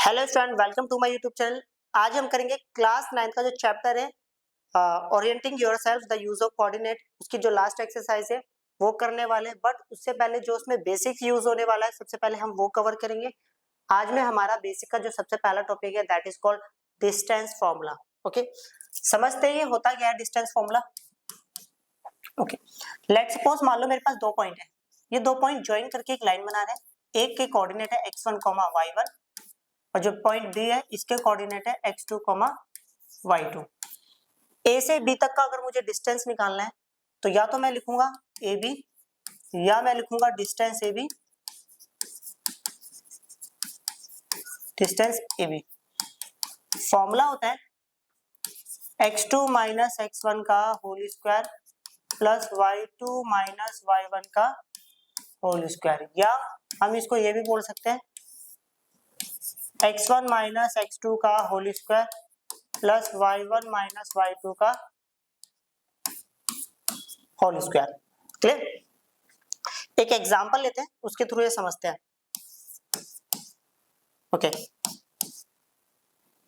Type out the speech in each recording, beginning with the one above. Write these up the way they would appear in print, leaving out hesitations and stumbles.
Hello student, welcome to my YouTube channel. आज हम करेंगे क्लास 9 का जो चैप्टर है orienting yourself the use of coordinate, उसकी जो लास्ट एक्सरसाइज है वो करने वाले हैं। बट उससे पहले जो उसमें बेसिक्स यूज होने वाला है सबसे पहले हम वो कवर करेंगे। आज में हमारा बेसिक का जो सबसे पहला टॉपिक है that is called distance formula. Okay, समझते ही होता क्या है distance formula. Okay, let's suppose मान लो मेरे पास दो पॉइंट है, ये दो पॉइंट ज्वाइन करके एक लाइन बना रहे हैं। एक के कोऑर्डिनेट है x1, y1 और जो पॉइंट बी है इसके कोऑर्डिनेट है x2, y2। ए से बी तक का अगर मुझे डिस्टेंस निकालना है तो या तो मैं लिखूंगा ए बी या मैं लिखूंगा distance A B, distance A B. Formula होता है x2 माइनस x1 का whole square plus y2 minus y1 का होल स्क्वायर, या हम इसको ये भी बोल सकते हैं x1 माइनस x2 का whole square plus y1 minus y2 का होल स्क्वायर। क्लियर? एक एग्जांपल लेते हैं, उसके थ्रू ये समझते हैं। ओके,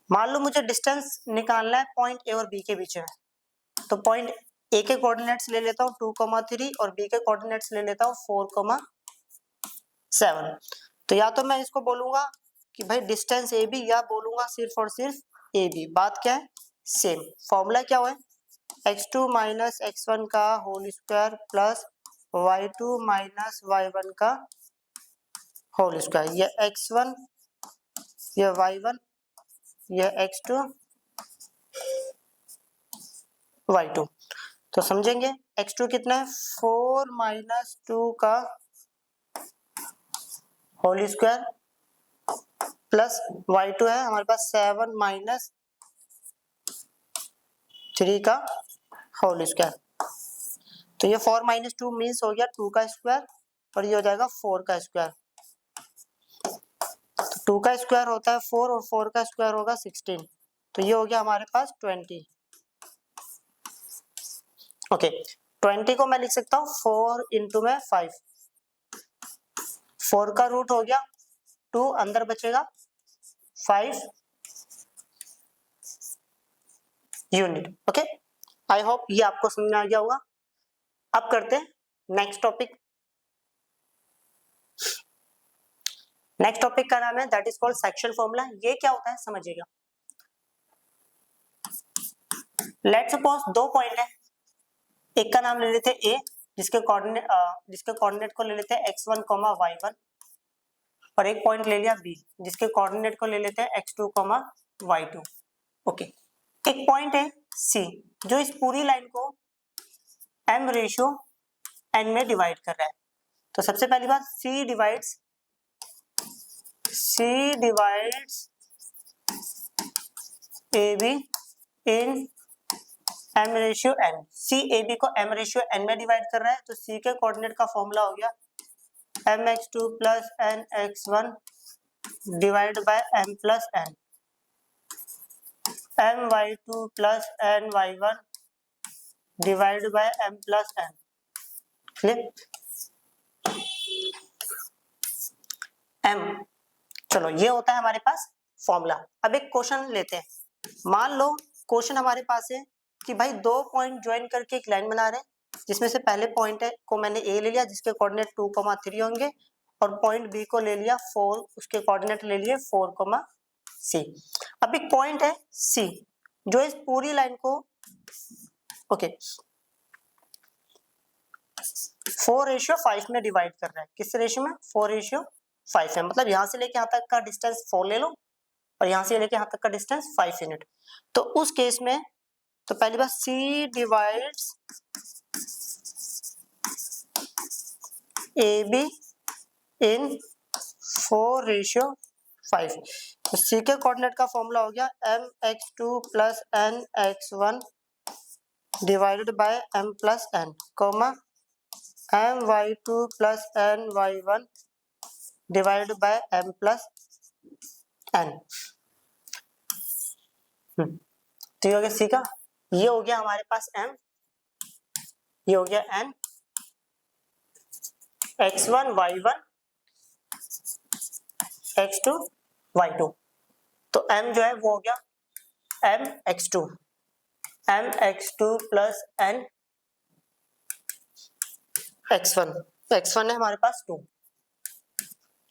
मान लो मुझे डिस्टेंस निकालना है पॉइंट ए और बी के बीच में, तो पॉइंट ए के कोऑर्डिनेट्स ले लेता हूँ 2,3 और बी के कोऑर्डिनेट्स ले लेता हूँ 4,7। तो या तो मैं इसको बोलूंगा कि भाई डिस्टेंस ए बी, या बोलूंगा सिर्फ और सिर्फ ए बी। बात क्या है? सेम। फॉर्मूला क्या हुआ है? x2 माइनस x1 का whole square plus y2 minus y1 का होल स्क्वायर। ये x1, ये y1, ये x2, y2। तो समझेंगे x2 कितना है? 4 माइनस 2 का होल स्क्वायर प्लस y2 है हमारे पास 7 माइनस 3 का होल स्क्वायर। तो ये 4 माइनस 2 मीन्स हो गया 2 का स्क्वायर और ये हो जाएगा 4 का स्क्वायर। तो 2 का स्क्वायर होता है 4 और 4 का स्क्वायर होगा 16। तो ये हो गया हमारे पास 20। ओके, 20 को मैं लिख सकता हूँ 4 इंटू में 5। 4 का रूट हो गया 2, अंदर बचेगा 5 यूनिट। ओके, आई होप ये आपको समझ में आ गया होगा। अब करते हैं नेक्स्ट टॉपिक। नेक्स्ट टॉपिक का नाम है that is called section formula. ये क्या होता है समझिएगा। लेट्स सपोज दो पॉइंट है, एक का नाम ले लेते हैं ए जिसके कोऑर्डिनेट को ले लेते हैं x1, y1 और एक पॉइंट ले लिया बी जिसके कोऑर्डिनेट को ले लेते हैं x2, y2। ओके, एक पॉइंट है सी जो इस पूरी लाइन को m रेशियो n में डिवाइड कर रहा है। तो सबसे पहली बात C डिवाइड्स AB इन m ratio n। C AB को m रेशियो n में डिवाइड कर रहा है, तो C के कोऑर्डिनेट का फॉर्मूला हो गया mx2 plus nx1 divide by m plus n, my2 plus ny1 divide by m plus n। Clear? m, चलो ये होता है हमारे पास फॉर्मूला। अब एक क्वेश्चन लेते हैं। मान लो क्वेश्चन हमारे पास है कि भाई दो पॉइंट ज्वाइन करके एक लाइन बना रहे हैं, जिसमें से पहले पॉइंट है को मैंने ए ले लिया जिसके कोऑर्डिनेट 2,3 होंगे और पॉइंट बी को ले लिया 4, उसके कोऑर्डिनेट ले लिए 4,c। अब एक पॉइंट है सी जो इस पूरी लाइन को 4:5 में डिवाइड कर रहा है। किस रेशियो में? 4:5 है। मतलब यहां से लेके यहां तक का डिस्टेंस 4 ले लो और यहां से लेके यहां तक का डिस्टेंस 5 यूनिट। तो उस केस में तो पहली बात C डिवाइड्स AB इन 4:5। तो C के कोऑर्डिनेट का फॉर्मूला हो गया mx2 plus nx1 divided by m plus n, my2 plus ny1 divide by m plus n। तो ये हो गया सी का, ये हो गया हमारे पास m, ये हो गया n, x1 y1 x2 y2। तो m जो है वो हो गया mx2 प्लस n x1 है हमारे पास 2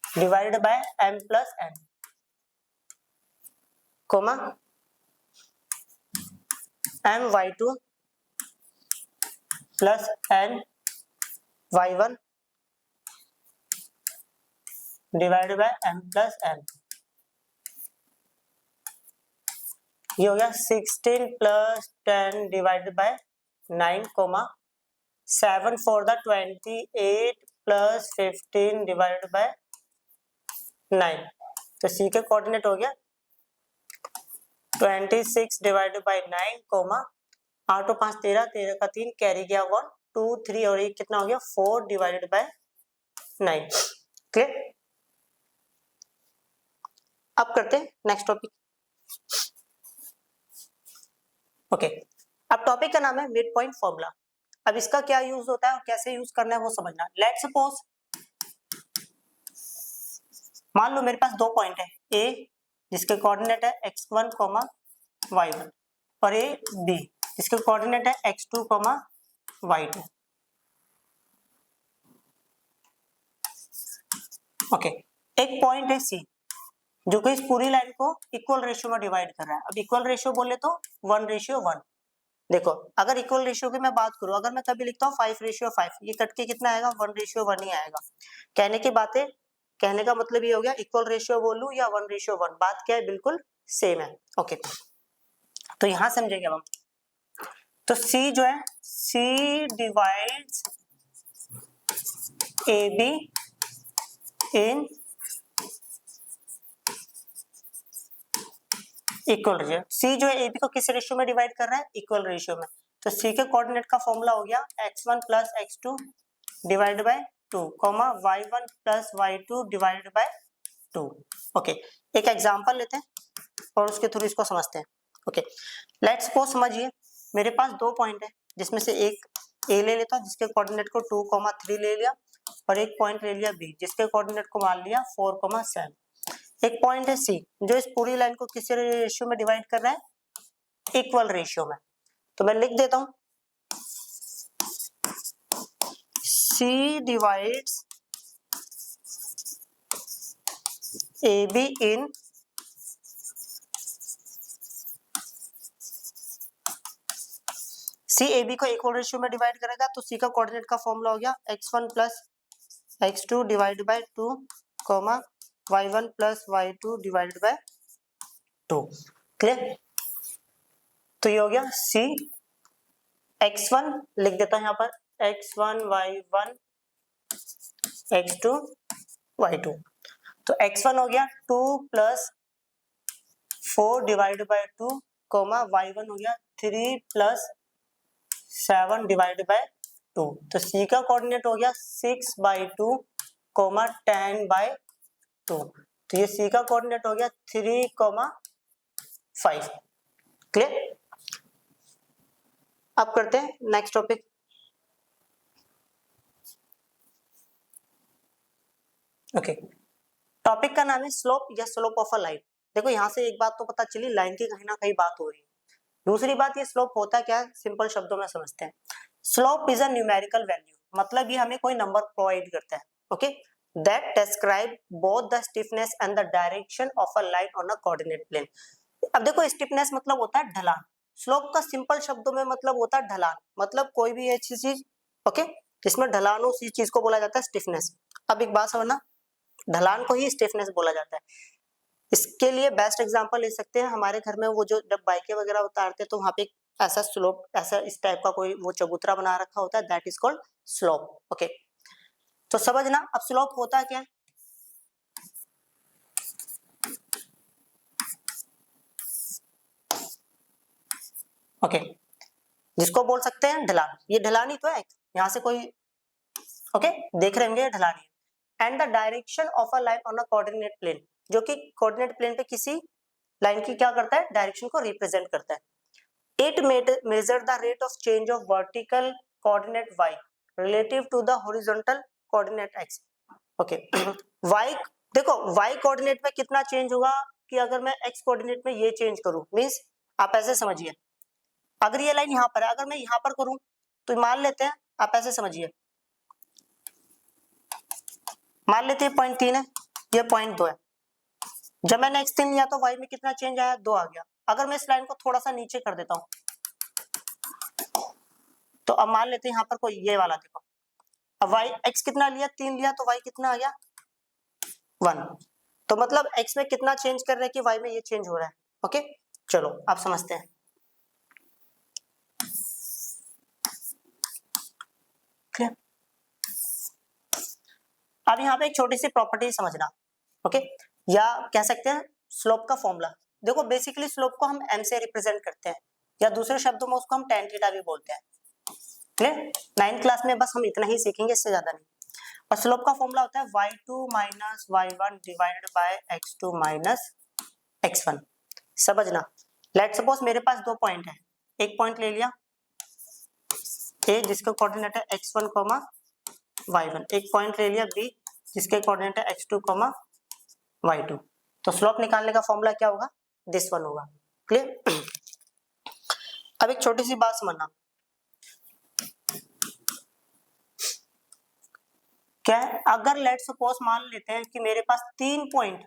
divided by m plus n comma my2 plus n y1 divided by m plus n। ये हो गया 16 plus 10 divided by 9 comma 7 for the 28 plus 15 divided by 9। तो सी के कोऑर्डिनेट हो गया 26 डिवाइडेड बाय 9 कोमा 8 और 5 13 13 का 3 कैरी गया 1 2 3 और 1 कितना हो गया 4 डिवाइडेड बाय 9। क्लियर। अब करते हैं नेक्स्ट टॉपिक। ओके, अब टॉपिक का नाम है मिड पॉइंट फॉर्मूला। अब इसका क्या यूज होता है और कैसे यूज करना है वो समझना। लेट सपोज मान लो मेरे पास दो पॉइंट है, ए जिसके कोऑर्डिनेट है x1, y1 और ए बी जिसके कोऑर्डिनेट है x2, y2। ओके, एक पॉइंट है सी जो कि इस पूरी लाइन को इक्वल रेशियो में डिवाइड कर रहा है। अब इक्वल रेशियो बोले तो 1:1। देखो अगर इक्वल रेशियो की मैं बात करूं, अगर मैं कभी लिखता हूँ 5:5, ये कट के कितना आएगा 1:1 ही आएगा। कहने की बातें, कहने का मतलब ये हो गया इक्वल रेशियो बोलूं या 1:1, बात क्या है बिल्कुल सेम है। ओके, तो यहां समझेंगे अब हम। तो सी जो है C divides A B in equal ratio. C जो है ए बी को किस रेशियो में डिवाइड कर रहा है, इक्वल रेशियो में। तो सी के कोऑर्डिनेट का फॉर्मूला हो गया x1 plus x2 divide by 2 comma y1 plus y2 divide by 2। Okay, एक एग्जांपल लेते हैं और उसके थ्रू इसको समझते हैं। ओके, लेट्स सपोज समझिए मेरे पास दो पॉइंट है जिसमें से एक ए ले लेता हूं जिसके कोऑर्डिनेट को 2,3 ले लिया और एक पॉइंट ले लिया बी जिसके कोऑर्डिनेट को मान लिया 4,7। एक पॉइंट है सी जो इस पूरी लाइन को किस रेशियो में डिवाइड कर रहा है, इक्वल रेशियो में। तो मैं लिख देता हूं C divides A B in C A B को इक्वल रेशियो में डिवाइड करेगा। तो सी का कोऑर्डिनेट का फॉर्मूला हो गया x1 plus x2 divide by 2 comma y1 plus y2 divided by 2। Clear. तो ये हो गया सी x1 लिख देता हूं यहाँ पर x1 y1 x2 y2। तो x1 हो गया 2 plus 4 divide by 2 comma y1 हो गया 3 प्लस 7 डिवाइड बाय 2। तो सी का कोऑर्डिनेट हो गया 6/2 कॉमा 10/2। तो ये सी का कोऑर्डिनेट हो गया 3,5। क्लियर। अब करते हैं नेक्स्ट टॉपिक। ओके, टॉपिक का नाम है स्लोप या स्लोप ऑफ अ लाइन। देखो यहां से एक बात तो पता चली, लाइन की कहीं ना कहीं बात हो रही है। दूसरी बात, ये स्लोप होता क्या है, सिंपल शब्दों में समझते हैं। Slope is a numerical value, मतलब ये हमें कोई नंबर प्रोवाइड करता है। Okay, that describe both the stiffness and the direction of a line on a coordinate plane. अब देखो स्टिफनेस मतलब होता है ढलान, स्लोप का सिंपल शब्दों में मतलब होता है ढलान, मतलब कोई भी ऐसी चीज ओके जिसमें ढलान हो उसी चीज को बोला जाता है स्टिफनेस। अब एक बात समझना, ढलान को ही स्टिफनेस बोला जाता है। इसके लिए बेस्ट एग्जांपल ले सकते हैं, हमारे घर में वो जो जब बाइकें वगैरह उतारते हैं तो वहां पे ऐसा स्लोप, ऐसा इस टाइप का कोई वो चबूतरा बना रखा होता है, that is called slope. Okay, तो समझना अब स्लोप होता क्या है। ओके, जिसको बोल सकते हैं ढलान, ये ढलान ही तो है, यहाँ से कोई ओके देख रहे होंगे ढलान ही। And the direction of a line on a coordinate plane, जो कि कोऑर्डिनेट प्लेन पे किसी लाइन की क्या करता है, डायरेक्शन को रिप्रेजेंट करता है। It measure the rate of change of vertical coordinate y relative to the horizontal coordinate x. Okay, y देखो y कोऑर्डिनेट में कितना चेंज होगा कि अगर मैं x कोऑर्डिनेट में ये चेंज करूं, मींस आप ऐसे समझिए, अगर ये लाइन यहाँ पर है, अगर मैं यहाँ पर करूं तो मान लेते हैं, आप ऐसे समझिए, मान लेते हैं 0.3 है, ये 0.2 है। जब मैंने x3 लिया तो y में कितना चेंज आया, 2 आ गया। अगर मैं इस लाइन को थोड़ा सा नीचे कर देता हूं तो अब मान लेते हैं यहाँ पर कोई ये वाला, देखो अब y x कितना लिया, 3 लिया, तो y कितना आ गया 1। तो मतलब x में कितना चेंज कर रहे हैं कि y में ये चेंज हो रहा है। ओके, चलो आप समझते हैं। क्लियर? अब यहाँ पे एक छोटी सी प्रॉपर्टी समझना, ओके, या कह सकते हैं स्लोप का फॉर्मूला। देखो बेसिकली स्लोप को हम m से रिप्रेजेंट करते हैं, या दूसरे शब्दों में उसको हम tan थीटा भी बोलते हैं। क्लियर? 9th क्लास में बस हम इतना ही सीखेंगे, इससे ज्यादा नहीं। और स्लोप का फॉर्मूला होता है y2 minus y1 divided bye x2 minus x1। समझना, लेट सपोज मेरे पास 2 पॉइंट है, एक पॉइंट ले लिया a जिसका कोऑर्डिनेट है x1, y1, एक पॉइंट ले लिया b जिसके कोऑर्डिनेट है x2, y2। तो स्लोप निकालने का फॉर्मूला क्या होगा, दिस वन होगा। क्लियर? अब एक छोटी सी बात समझना, क्या है, अगर लेट सपोज मान लेते हैं कि मेरे पास 3 पॉइंट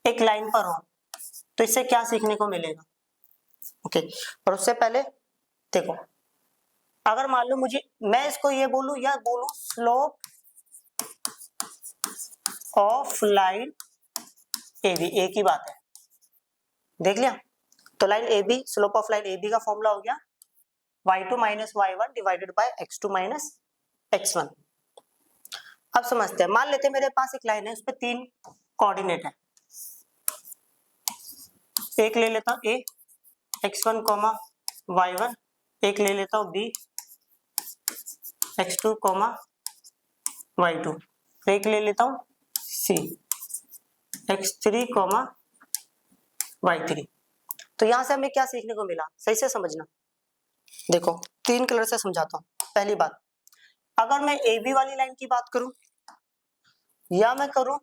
एक लाइन पर हो, तो इससे क्या सीखने को मिलेगा। ओके, और उससे पहले देखो, अगर मान लो मुझे, मैं इसको ये बोलूं या बोलूं स्लोप ऑफ लाइन AB, एक ही बात है, देख लिया। तो line AB, slope of line AB का फॉर्मूला हो गया y2 minus y1 divided bye x2 minus x1। अब समझते हैं, मान लेते हैं मेरे पास एक लाइन है, उस पर 3 कोऑर्डिनेट है, एक ले लेता हूं a x1, y1, एक ले लेता हूं b x2, y2, एक ले लेता हूं c x3, y3। तो यहां से हमें क्या सीखने को मिला, सही से समझना। देखो 3 कलर से समझाता हूं। पहली बात, अगर मैं AB वाली लाइन की बात करूं या मैं करूं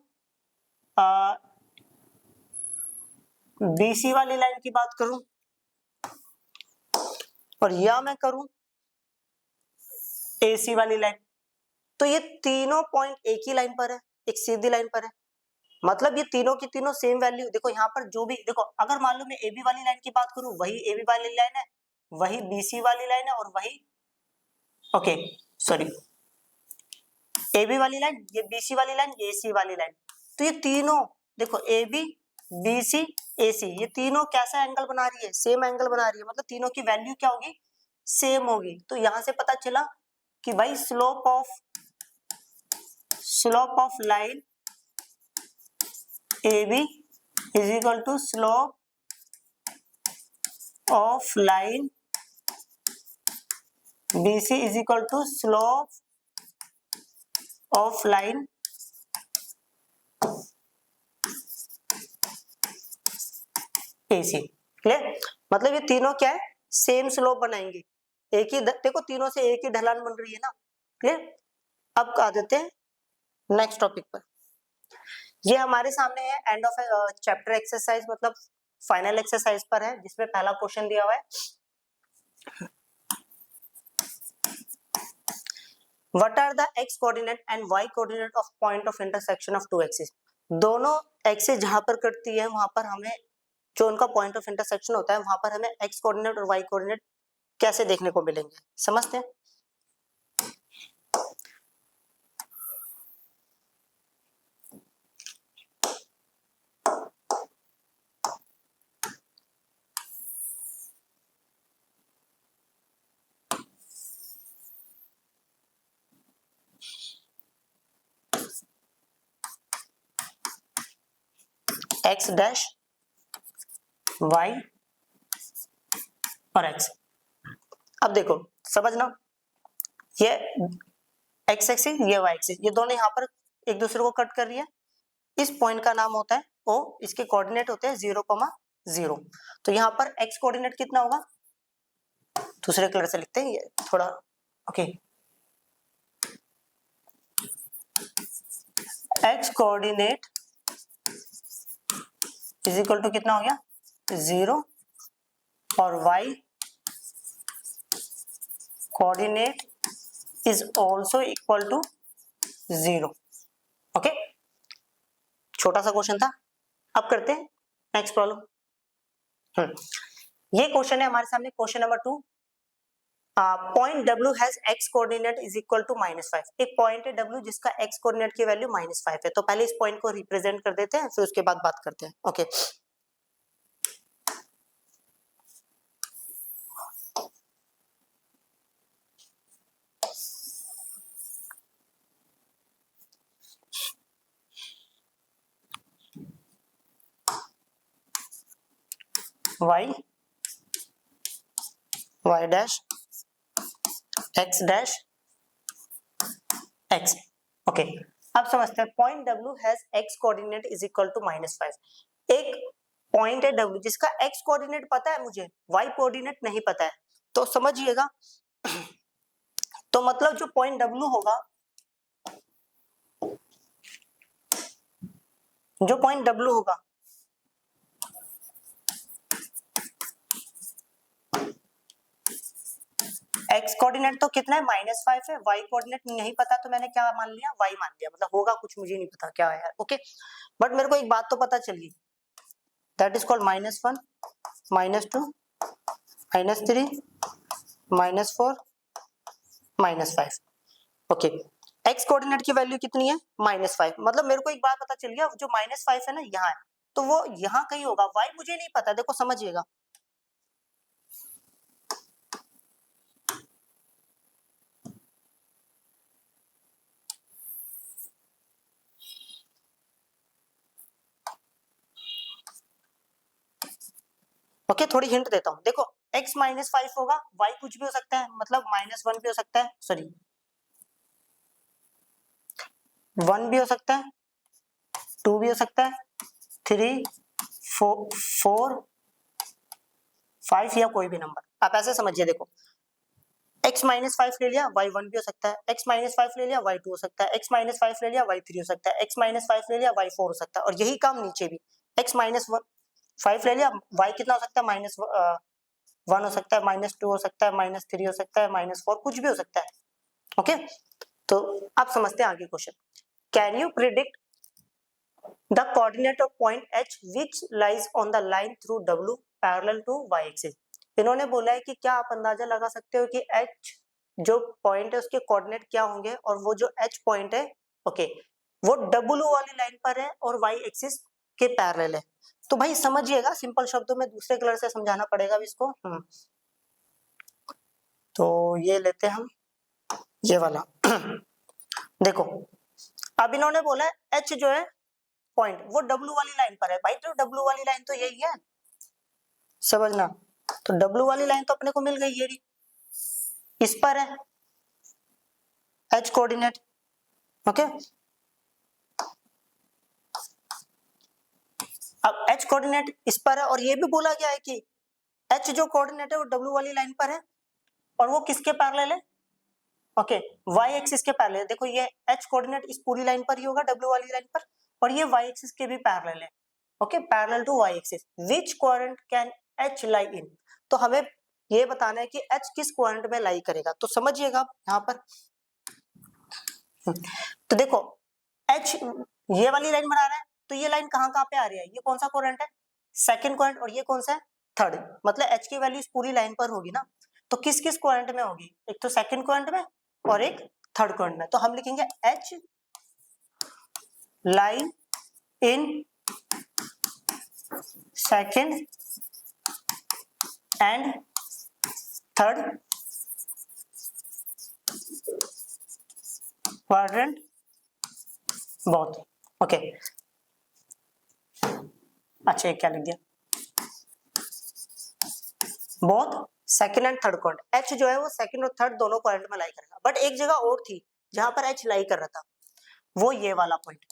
BC वाली लाइन की बात करूं, और या मैं करूं AC वाली लाइन, तो ये तीनों पॉइंट एक ही लाइन पर है, एक सीधी लाइन पर है। मतलब ये तीनों की तीनों सेम वैल्यू। देखो यहाँ पर जो भी, देखो अगर मान लो मैं AB वाली लाइन की बात करूं, वही AB वाली लाइन है, वही BC वाली लाइन है, और वही, ओके सॉरी, AB वाली लाइन, ये BC वाली लाइन, ये AC वाली लाइन। तो ये तीनों देखो AB BC AC, ये तीनों कैसा एंगल बना रही है, सेम एंगल बना रही है। मतलब तीनों की वैल्यू क्या होगी, सेम होगी। तो यहां से पता चला कि भाई slope of line AB is equal to slope of line BC is equal to slope of line AC। Clear? मतलब ये तीनों क्या है, सेम स्लोप बनाएंगे, एक ही, देखो तीनों से एक ही ढलान बन रही है ना। क्लियर? अब आ देते हैं नेक्स्ट टॉपिक पर। ये हमारे सामने है एंड ऑफ चैप्टर एक्सरसाइज, मतलब फाइनल एक्सरसाइज पर है, जिसमें पहला क्वेश्चन दिया हुआ है, what are the x coordinate and y coordinate of point of intersection of two axis. दोनों एक्सिस जहां पर कटती है वहां पर हमें जो उनका पॉइंट ऑफ इंटरसेक्शन होता है, वहां पर हमें x कोऑर्डिनेट और y कोऑर्डिनेट कैसे देखने को मिलेंगे, समझते हैं। x डैश y और x। अब देखो समझना, ये x एक्सिस, ये y एक्सिस, ये दोनों यहाँ पर एक दूसरे को कट कर रही है। इस पॉइंट का नाम होता है O, इसके कोऑर्डिनेट होते हैं 0,0। तो यहाँ पर x कोऑर्डिनेट कितना होगा, दूसरे कलर से लिखते हैं ये थोड़ा, okay x coordinate is equal to कितना हो गया 0 और y coordinate is also equal to 0। Okay, छोटा सा क्वेश्चन था। अब करते हैं नेक्स्ट प्रॉब्लम। ये क्वेश्चन है हमारे सामने, question number 2। Point W has x coordinate is equal to -5। एक पॉइंट है W जिसका x कोऑर्डिनेट की वैल्यू -5 है। तो पहले इस पॉइंट को रिप्रेजेंट कर देते हैं, फिर उसके बाद बात करते हैं। Okay, y dash x dash x। Okay, अब समझते हैं। Point W has x coordinate is equal to -5। एक पॉइंट है W जिसका x कोऑर्डिनेट पता है मुझे, y कोऑर्डिनेट नहीं पता है। तो समझिएगा, तो मतलब जो पॉइंट W होगा, जो पॉइंट W होगा x कोऑर्डिनेट तो कितना है -5 है, y कोऑर्डिनेट नहीं पता, तो मैंने क्या मान लिया y मान लिया, मतलब होगा कुछ मुझे नहीं पता क्या है यार। ओके, बट मेरे को एक बात तो पता चल गई, that is called -1 -2 -3 -4 -5। Okay, x coordinate की वैल्यू कितनी है -5, मतलब मेरे को एक बात पता चल गया, जो -5 है ना यहाँ है, तो वो यहाँ कहीं होगा, y मुझे नहीं पता। देखो समझिएगा, ओके, थोड़ी हिंट देता हूं। देखो x -5 होगा, y कुछ भी हो सकता है, मतलब -1 भी हो सकता है, सॉरी 1 भी हो सकता है, 2 भी हो सकता है, 3 4 5 या कोई भी नंबर। आप ऐसे समझिए, देखो x -5 ले लिया, y 1 भी हो सकता है, x -5 ले लिया, y 2 हो सकता है, x -5 ले लिया, y 3 हो सकता है, x -5 ले लिया, y 4 हो सकता है, और यही काम नीचे भी x -5 ले लिया, y कितना हो सकता है -1 हो सकता है, -2 हो सकता है, -3 हो सकता है, -4 कुछ भी हो सकता है। ओके, तो आप समझते हैं आगे question. Can you predict the coordinate of point H which lies on the line through W parallel to y axis। इन्होंने बोला है कि क्या आप अंदाजा लगा सकते हो कि H जो पॉइंट है उसके कोऑर्डिनेट क्या होंगे, और वो जो H पॉइंट है, ओके, वो W वाली लाइन पर है और y एक्सिस के पैरेलल है। तो भाई समझिएगा, सिंपल शब्दों में दूसरे कलर से समझाना पड़ेगा इसको। तो ये लेते हैं हम, ये वाला। देखो, अब इन्होंने बोला है H जो है पॉइंट वो W वाली लाइन पर है। भाई तो W वाली लाइन तो यही है, समझना। तो W वाली लाइन तो अपने को मिल गई, ये इस पर है H कोऑर्डिनेट। ओके, अब H कोऑर्डिनेट इस पर है, और ये भी बोला गया है कि H जो कोऑर्डिनेट है वो W वाली लाइन पर है, और वो किसके पैरेलल है, ओके, y एक्सिस के पैरेलल है। देखो ये H कोऑर्डिनेट इस पूरी लाइन पर ही होगा, W वाली लाइन पर, और ये y एक्सिस के भी पैरेलल है। Okay, parallel to y axis. Which quadrant can H lie in. तो हमें ये बताना है कि H किस क्वाड्रेंट में लाई करेगा। तो समझिएगा आप यहाँ पर, तो देखो H ये वाली लाइन बना रहा है, तो ये लाइन कहाँ कहाँ पे आ रही है, ये कौन सा क्वाड्रेंट है, सेकंड क्वाड्रेंट, और ये कौन सा है, थर्ड। मतलब H की वैल्यू इस पूरी लाइन पर होगी ना, तो किस किस क्वाड्रेंट में होगी, एक तो सेकंड क्वाड्रेंट में और एक थर्ड क्वाड्रेंट में। तो हम लिखेंगे H lie in second and third quadrant both. Okay, अच्छा ये क्या लिख दिया, both second and third quadrant. H जो है वो सेकंड और थर्ड दोनों क्वाड्रेंट में लाई करेगा। बट एक जगह और थी जहां पर H लाई कर रहा था, वो ये वाला पॉइंट,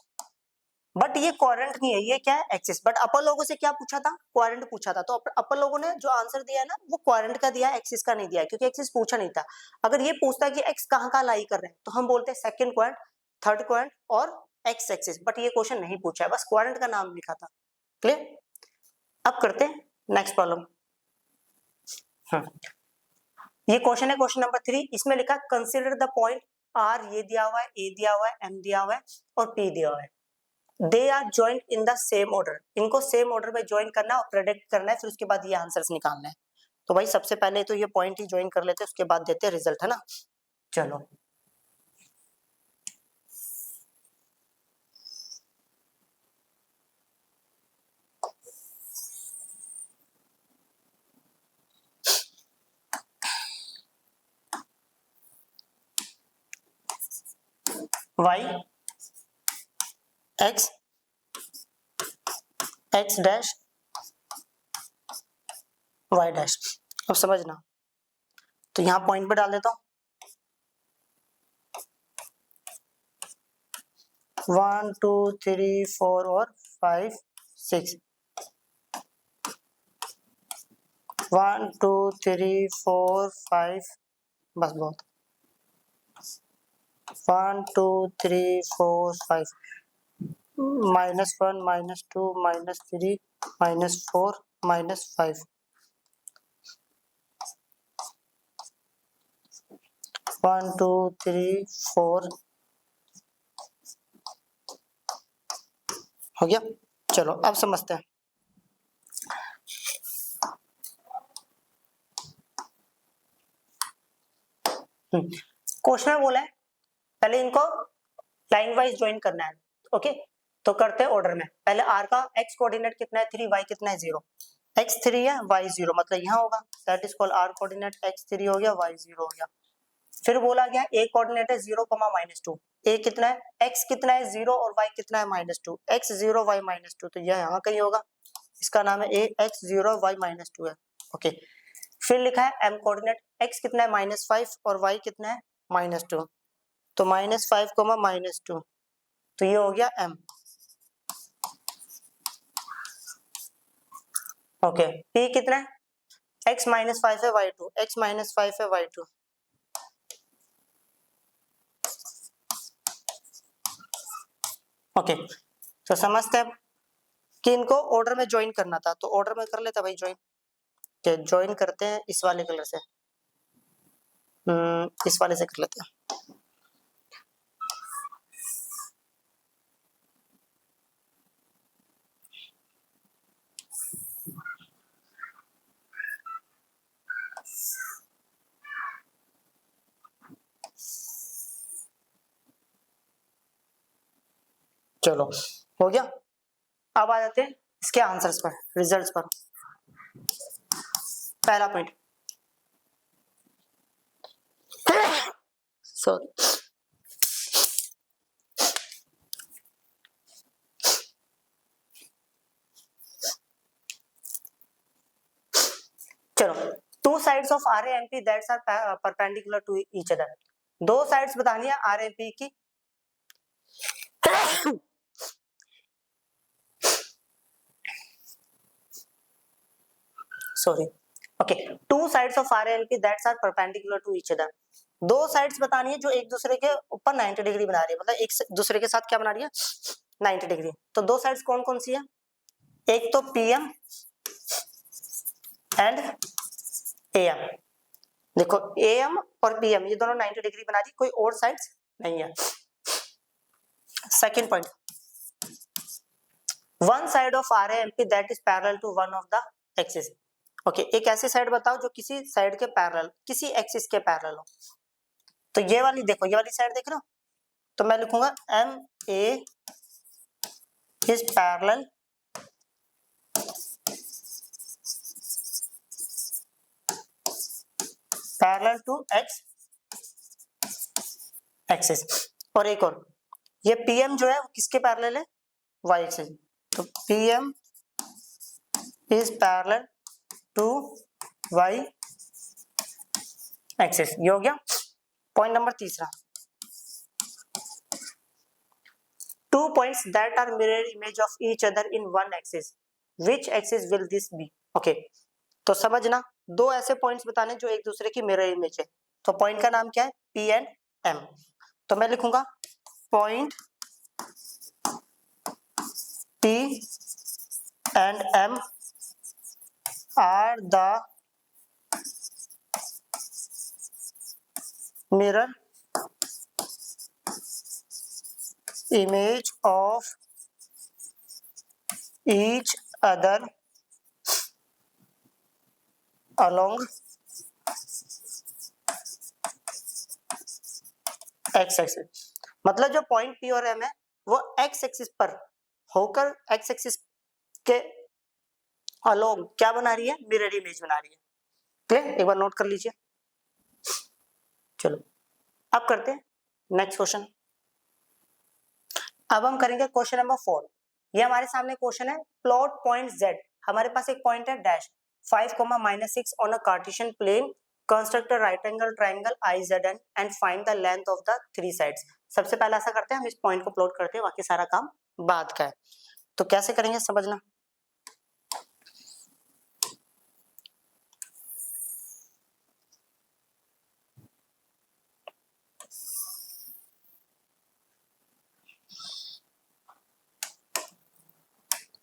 बट ये क्वाड्रेंट नहीं है, ये क्या है, एक्सिस। बट अपर लोगों से क्या पूछा था, क्वाड्रेंट पूछा था, तो अपर लोगों ने जो आंसर दिया है ना, वो क्वाड्रेंट का दिया है, एक्सिस का नहीं दिया है, क्योंकि एक्सिस पूछा नहीं था। अगर ये पूछता कि एक्स कहाँ कहाँ लाई कर रहे हैं, तो हम बोलते हैं सेकंड क्वाड्रेंट, थर्ड क्वाड्रेंट और एक्स एक्सिस, बट ये क्वेश्चन नहीं पूछा है, बस क्वाड्रेंट का नाम लिखा था। क्लियर? अब करते हैं नेक्स्ट प्रॉब्लम। ये क्वेश्चन है क्वेश्चन नंबर 3। इसमें लिखा कंसीडर द पॉइंट आर, ये दिया हुआ है, ए दिया हुआ है, एम दिया हुआ है और पी दिया हुआ है। They are joint in the same order, इनको सेम ऑर्डर में ज्वाइन करना है और प्रेडिक्ट करना है, फिर उसके बाद ये आंसर्स निकालना है। तो भाई सबसे पहले तो ये पॉइंट ही ज्वाइन कर लेते हैं, उसके बाद देते हैं रिजल्ट, है ना। चलो y x x dash y dash. अब समझना, तो यहाँ पॉइंट पे डाल देता हूँ 1 2 3 4 और 5 6, 1 2 3 4 5, बस बहुत, 1 2 3 4 5, -1 -2 -3 -4 -5, 1 2 3 4 हो गया। चलो अब समझते हैं। क्वेश्चन में बोला है पहले इनको लाइन वाइज ज्वाइन करना है। ओके, तो करते हैं ऑर्डर में। पहले आर का एक्स कोऑर्डिनेट कितना है 3, वाई कितना है 0, एक्स 3 है वाई 0, मतलब यहाँ होगा, that is called R coordinate, X 3 हो गया वाई 0 हो गया। फिर बोला गया ए कोऑर्डिनेट है 0, -2, ए कितना है, एक्स कितना है 0 और वाई कितना है -2, एक्स 0 वाई -2, तो यह यहाँ कहीं होगा, इसका नाम है ए, एक्स 0 वाई -2 है। ओके, फिर लिखा है एम कोऑर्डिनेट, एक्स कितना है -5 और वाई कितना है -2, तो -5, -2, तो ये हो गया एम। ओके, पी कितना है, x -5 है y2, x -5 है y2, ओके। तो समझते हैं कि इनको ऑर्डर में ज्वाइन करना था, तो ऑर्डर में कर लेते भाई ज्वाइन। ज्वाइन करते हैं इस वाले कलर से, इस वाले से कर लेते हैं। चलो हो गया। अब आ जाते हैं इसके आंसर्स पर, रिजल्ट्स पर। पहला पॉइंट, सॉरी, चलो, two sides of R A M P that's are perpendicular to each other, दो साइड्स बतानी है आर ए पी की sorry, okay, two sides of R L P that's are perpendicular to each other, दो sides बतानी है जो एक दूसरे के ऊपर 90 डिग्री बना रही है, मतलब एक दूसरे के साथ क्या बना रही है 90 डिग्री। तो दो साइड्स कौन कौन सी है, एक तो पीएम एंड एएम। देखो एएम और पीएम ये दोनों 90 डिग्री बना रही, कोई और साइड्स नहीं है। Second point, one side of R MP that is parallel to one of the axis. Okay, एक ऐसी साइड बताओ जो किसी साइड के पैरेलल, किसी एक्सिस के पैरेलल हो। तो ये वाली देखो, ये वाली साइड देख रहे हो, तो मैं लिखूंगा M A is parallel to X axis. और एक और, ये पीएम जो है वो किसके पैरेलल है, वाई एक्सिस, तो PM is parallel to Y axis. ये हो गया पॉइंट नंबर तीसरा। Two points that are mirror image of each other in one axis, which axis will this be. Okay, तो समझना, दो ऐसे पॉइंट्स बताने जो एक दूसरे की मिरर इमेज है, तो पॉइंट का नाम क्या है, पी एंड एम। तो मैं लिखूंगा point P and M are the mirror image of each other along x axis. मतलब जो पॉइंट P और M है वो x एक्सिस पर होकर x एक्सिस के अलोंग क्या बना रही है, मिरर इमेज बना रही है। क्लियर, एक बार नोट कर लीजिए। चलो अब करते हैं नेक्स्ट क्वेश्चन। अब हम करेंगे क्वेश्चन नंबर 4। ये हमारे सामने क्वेश्चन है, प्लॉट पॉइंट Z। हमारे पास एक पॉइंट है dash 5,-6 on a Cartesian plane, construct a right angle triangle IZN and find the length of the three sides. सबसे पहले ऐसा करते हैं, हम इस पॉइंट को प्लॉट करते हैं, बाकी सारा काम बाद का है। तो कैसे करेंगे समझना।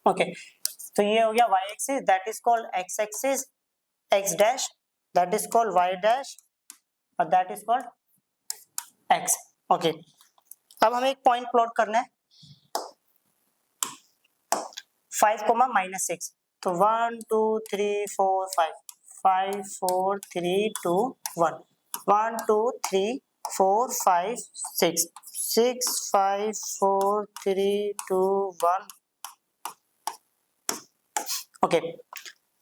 ओके तो ये हो गया y axis, that is called x axis, x dash that is called y dash और that is called x। Okay अब हमें एक पॉइंट प्लॉट करना है 5,-6। तो 1 2 3 4 5 5 4 3 2 1 1 2 3 4 5 6 6 5 4 3 2 1। ओके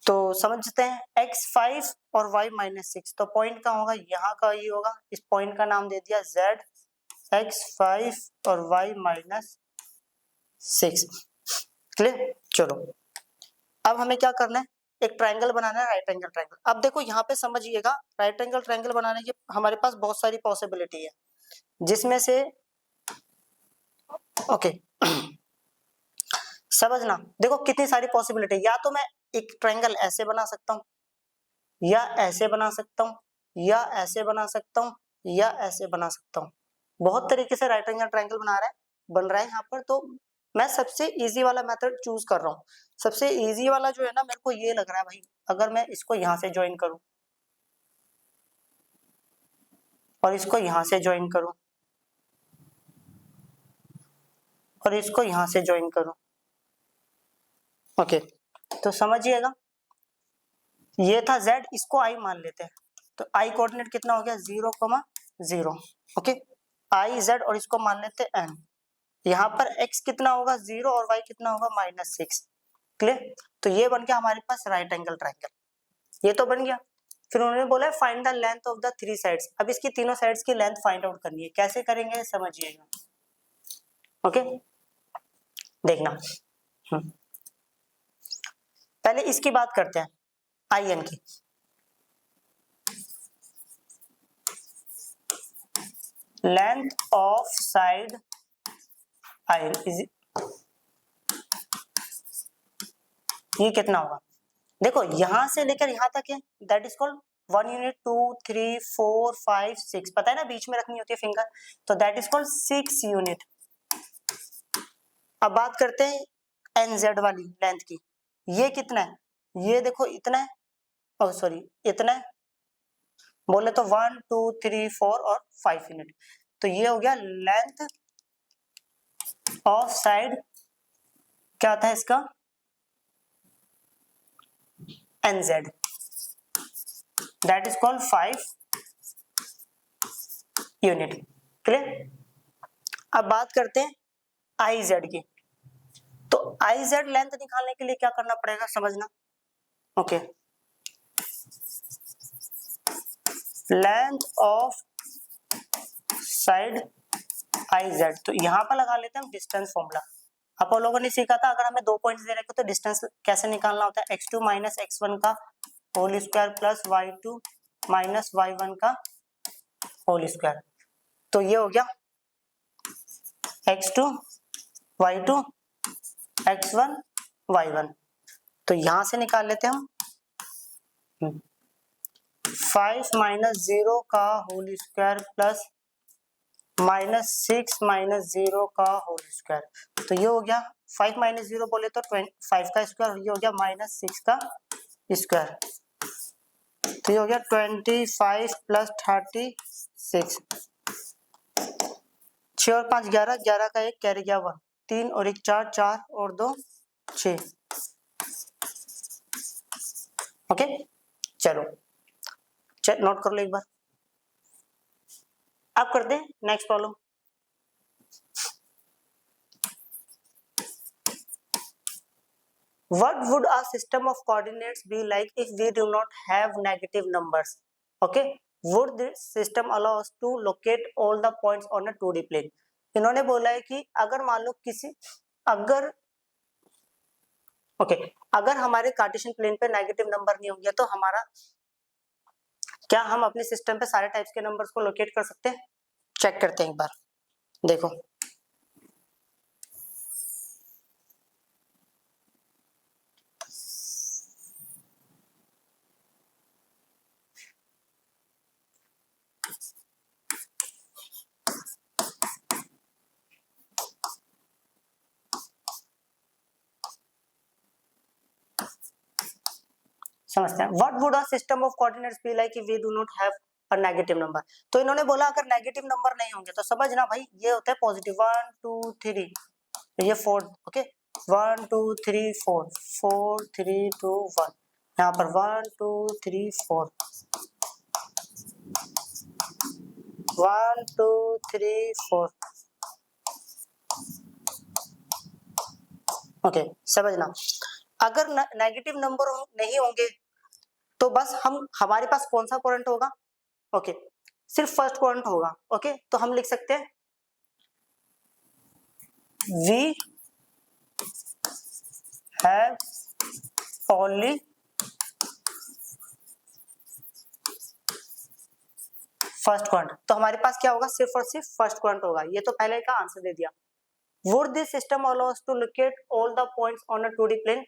तो समझते हैं x5 और y-6। तो पॉइंट का होगा, यहाँ का ये होगा, इस पॉइंट का नाम दे दिया z, x5 और y-6। क्लियर। चलो अब हमें क्या करना है, एक ट्रायंगल बनाना है, राइट एंगल ट्रायंगल। अब देखो यहाँ पे समझिएगा, राइट एंगल ट्रायंगल बनाने की हमारे पास बहुत सारी पॉसिबिलिटी है, जिसमें से ओके समझना, देखो कितनी सारी पॉसिबिलिटी। या तो मैं एक ट्रायंगल ऐसे बना सकता हूँ, या ऐसे बना सकता हूँ, या ऐसे बना सकता हूँ, या ऐसे बना सकता हूँ। बहुत तरीके से राइट एंगल ट्रायंगल बन रहा है यहाँ पर। तो मैं सबसे इजी वाला मेथड चूज कर रहा हूँ। सबसे इजी वाला जो है ना, मेरे को ये लग रहा है भाई, अगर मैं इसको यहाँ से ज्वाइन करूँ और इसको यहाँ से ज्वाइन करूँ और इसको यहाँ से ज्वाइन करूँ, ओके तो समझिएगा ये था z, इसको i मान लेते हैं। तो i कोऑर्डिनेट कितना हो गया 0,0। ओके i z और इसको मान लेते हैं n। यहाँ पर x कितना होगा 0 और y कितना होगा -6। क्लियर। तो ये बन गया हमारे पास राइट एंगल ट्रायंगल, ये तो बन गया। फिर उन्होंने बोला find the length of the three sides. अब इसकी तीनों साइड्स की लेंथ फाइंड आउट करनी है। कैसे करेंगे समझिएगा, ओके देखना। पहले इसकी बात करते हैं, IN की। Length of side IN is, ये कितना होगा, देखो यहां से लेकर यहां तक है, दैट इज कॉल्ड 1 यूनिट 2 3 4 5 6। पता है ना, बीच में रखनी होती है फिंगर, तो दैट इज कॉल्ड 6 यूनिट। अब बात करते हैं NZ वाली लेंथ की। ये कितना है, ये देखो इतना है, ओ सॉरी इतना है, बोले तो 1 2 3 4 और 5 यूनिट। तो ये हो गया लेंथ ऑफ साइड, क्या था इसका NZ, that is called 5 unit. Clear. अब बात करते हैं IZ की। तो IZ लेंथ निकालने के लिए क्या करना पड़ेगा समझना, okay length of side IZ। तो यहां पर लगा लेते हैं हम डिस्टेंस फॉर्मूला। आप लोगों ने सीखा था, अगर हमें 2 पॉइंट्स दे रखे तो डिस्टेंस कैसे निकालना होता है, x2 - x1 का whole square plus y2 - y1 का होल स्क्वायर। तो ये हो गया x2 y2 x1 y1। तो यहां से निकाल लेते हैं हम 5 - 0 का होल स्क्वायर प्लस -6 - 0 का होल स्क्वायर। तो ये हो गया 5 माइनस 0 बोले तो 5 का स्क्वायर, ये हो गया माइनस 6 का स्क्वायर, तो ये हो गया 25 प्लस 36, 6 और 5 11, 11 का एक कैरी गया 1, 3 और 1 4, 4 और 2 6। ओके चलो नोट कर लो एक बार। अब करते हैं next problem. What would a system of coordinates be like if we do not have negative numbers? Okay, would this system allow us to locate all the points on a 2D plane? इन्होंने बोला है कि अगर मान लो अगर हमारे Cartesian plane पे negative number नहीं होंगे तो हमारा क्या हम अपने सिस्टम पे सारे टाइप्स के नंबर्स को लोकेट कर सकते हैं? चेक करते हैं एक बार, देखो समझते हैं। What would a system of coordinates be like if we do not have a negative number? तो इन्होंने बोला अगर नेगेटिव नंबर नहीं होंगे तो समझना भाई ये होता है पॉजिटिव 1 2 3, ये 4, ओके 1 2 3 4 4 3 2 1, यहाँ पर 1 2 3 4 1 2 3 4, ओके समझना। अगर नेगेटिव नंबर नहीं होंगे तो बस हमारे पास कौन सा कोऑर्डिनेट होगा? ओके सिर्फ फर्स्ट कोऑर्डिनेट होगा। ओके तो हम लिख सकते हैं we have only first coordinate, तो हमारे पास क्या होगा? सिर्फ और सिर्फ फर्स्ट कोऑर्डिनेट होगा। ये तो पहले का आंसर दे दिया। Would this system allow us to locate all the points on a 2D plane?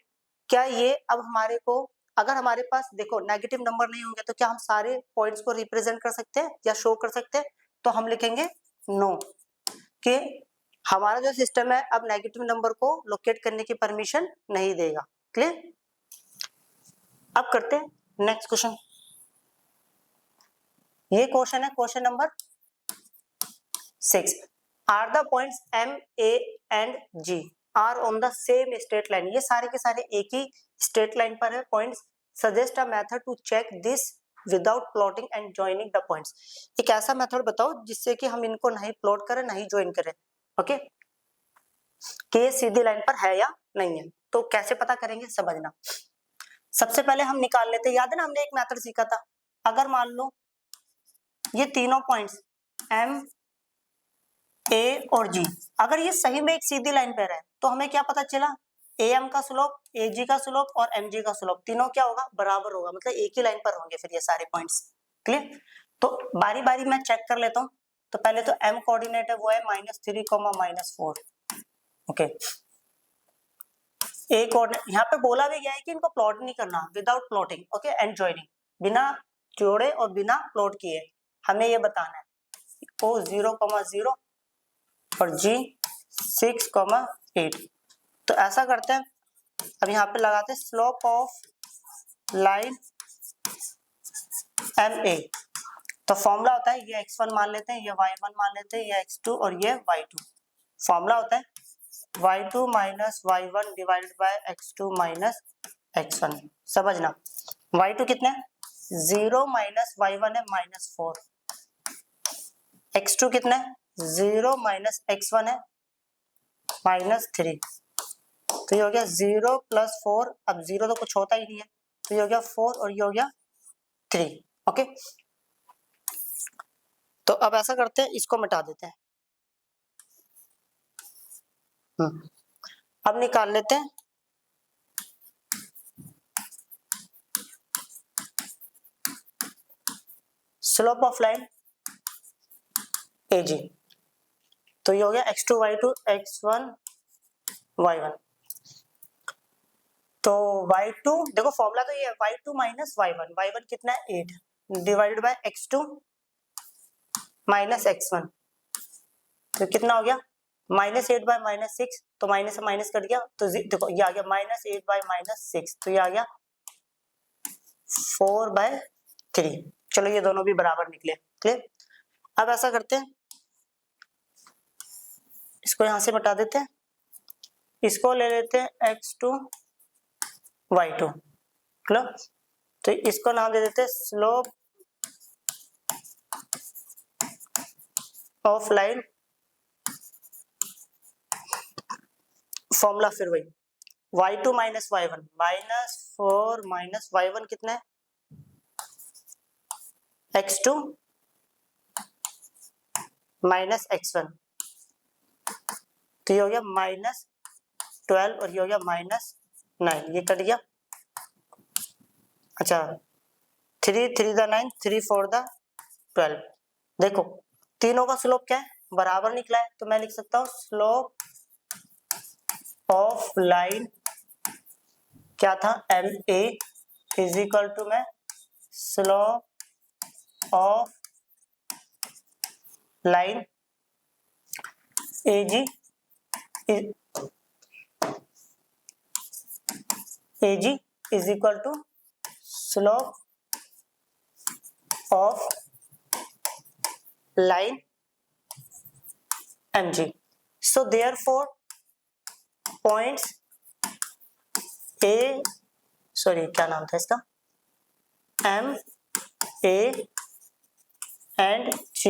क्या ये अब हमारे को, अगर हमारे पास देखो नेगेटिव नंबर नहीं होंगे तो क्या हम सारे पॉइंट्स को रिप्रेजेंट कर सकते हैं या शो कर सकते हैं? तो हम लिखेंगे नो, कि हमारा जो सिस्टम है अब नेगेटिव नंबर को लोकेट करने की परमिशन नहीं देगा। क्लियर? अब करते हैं नेक्स्ट क्वेश्चन। ये क्वेश्चन है question number 6। Are the points M, A and G are on the same straight line? ये सारे के सारे एक ही स्ट्रेट लाइन पर है points. Suggest a method to check this without plotting and joining the points. एक ऐसा मेथड बताओ जिससे कि हम इनको नहीं प्लॉट करें नहीं ज्वाइन करें। ओके कि ये सीधी लाइन पर है या नहीं है। तो कैसे पता करेंगे समझना। सबसे पहले हम निकाल लेते हैं, याद है ना हमने एक मेथड सीखा था। अगर मान लो ये तीनों पॉइंट्स M, A और G अगर ये सही में एक सीधी लाइन पर है तो हमें क्या पता चला? AM का स्लोप, AG का स्लोप और MG का स्लोप तीनों क्या होगा? बराबर होगा, मतलब एक ही लाइन पर होंगे फिर ये सारे पॉइंट्स। क्लियर? तो बारी बारी मैं चेक कर लेता हूँ। तो पहले तो M कोऑर्डिनेट है वो है -3, -4। ओके A कोऑर्डिनेट यहाँ पे बोला भी गया है कि इनको प्लॉट नहीं करना, without plotting okay and joining, बिना जोड़े और बिना प्लॉट किए हमें ये बताना है। O 0,0 और G 6,8। तो ऐसा करते हैं, अब यहाँ पे लगाते हैं स्लोप ऑफ लाइन MA। तो फॉर्मूला होता है ये x1 मान लेते हैं, ये y1 मान लेते हैं, ये x2 और ये y2। फॉर्मूला होता है y2 minus y1 divided bye x2 minus x1। समझना y2 कितना है? 0 माइनस y1 है -4। x2 कितना है? 0 माइनस x1 है -3। तो ये हो गया 0 + 4। अब 0 तो कुछ होता ही नहीं है, तो ये हो गया 4 और ये हो गया 3। ओके तो अब ऐसा करते हैं, इसको मिटा देते हैं। अब निकाल लेते हैं स्लोप ऑफ लाइन AG। तो ये हो गया x2 y2 x1 y1। तो y2 देखो फॉर्मूला तो ये है y2 माइनस y1। y1 कितना है? 8 divided by x2 minus x1। तो कितना हो गया? -8/-6, तो माइनस से माइनस कट गया, तो देखो ये आ गया -8/-6, तो ये आ गया 4/3। चलो ये दोनों भी बराबर निकले। क्लियर। अब ऐसा करते हैं, इसको यहां से बता देते हैं, इसको ले लेते हैं x2 y2। क्लियर। तो इसको नाम दे देते हैं स्लोप ऑफ लाइन। फॉर्मूला फिर वही y2 minus y1, -4 minus y1 कितना है, x2 माइनस x1, तो ये हो गया -12 और ये हो गया -9, ये कट गया। अच्छा 3 3 द 9, 3 4 द 12। देखो तीनों का स्लोप क्या है, बराबर निकला है, तो मैं लिख सकता हूँ स्लोप ऑफ लाइन क्या था, MA इज इक्वल टू में slope of line AG is equal to slope of line MG। So therefore points क्या नाम था इसका, MA and G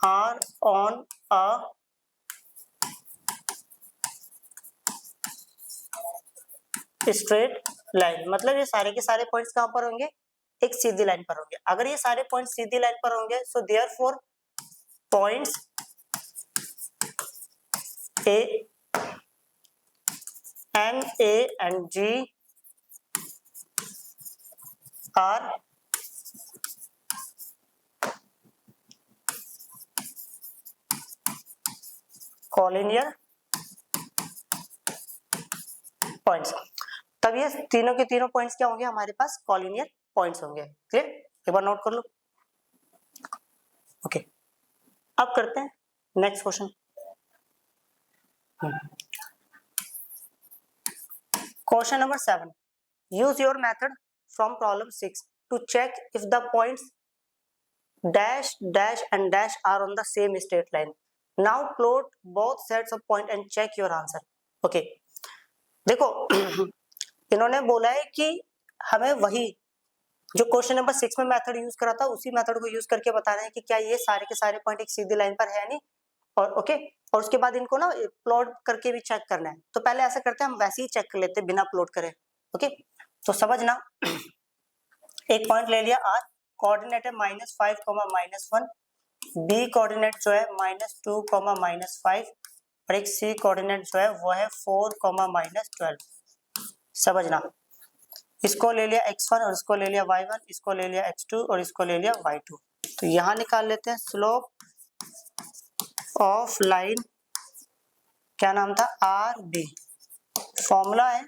are on a straight line. मतलब ये सारे के सारे पॉइंट्स कहां पर होंगे, एक सीधी लाइन पर होंगे। अगर ये सारे पॉइंट्स सीधी लाइन पर होंगे, so therefore points A, M, A and G are collinear points. तब ये तीनों के तीनों पॉइंट्स क्या होंगे, हमारे पास कॉलिनियर पॉइंट्स होंगे। क्लियर, एक बार नोट कर लो। ओके, अब करते हैं next question. Question number 7, use your method from problem 6 to check if the points dash dash and dash are on the same straight line. Now plot both sets of point and check your answer. Okay, देखो इन्होंने बोला है कि हमें वही जो question number 6 में method use करा था, उसी मेथड को यूज करके बताना है कि क्या ये सारे के सारे पॉइंट एक सीधी लाइन पर है नहीं, और ओके, और उसके बाद इनको ना प्लॉट करके भी चेक करना है। तो पहले ऐसा करते हैं, हम वैसे ही चेक कर लेते हैं बिना प्लॉट करे। ओके, तो समझना, एक पॉइंट ले लिया R, कोऑर्डिनेट है -5, -1, B कोऑर्डिनेट जो है -2, -5, और एक C कोऑर्डिनेट जो है वो है 4, -12। समझना, इसको ले लिया x1 और इसको ले लिया y1, इसको ले लिया x2 और इसको ले लिया y2। तो यहां निकाल लेते हैं स्लोप ऑफ लाइन, क्या नाम था, RB। फॉर्मूला है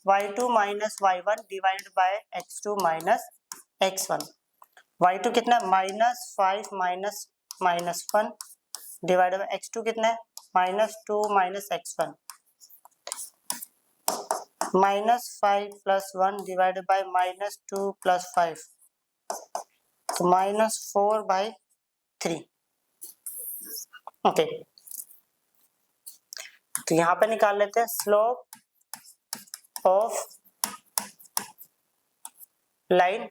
y2 minus y1 divided bye x2 minus x1। y2 कितना है, -5 -1 डिवाइडेड बाय x2 कितना है, -2 -x1, -5 + 1 डिवाइडेड बाय -2 + 5, तो -4/3। ओके, तो यहां पे निकाल लेते हैं slope of line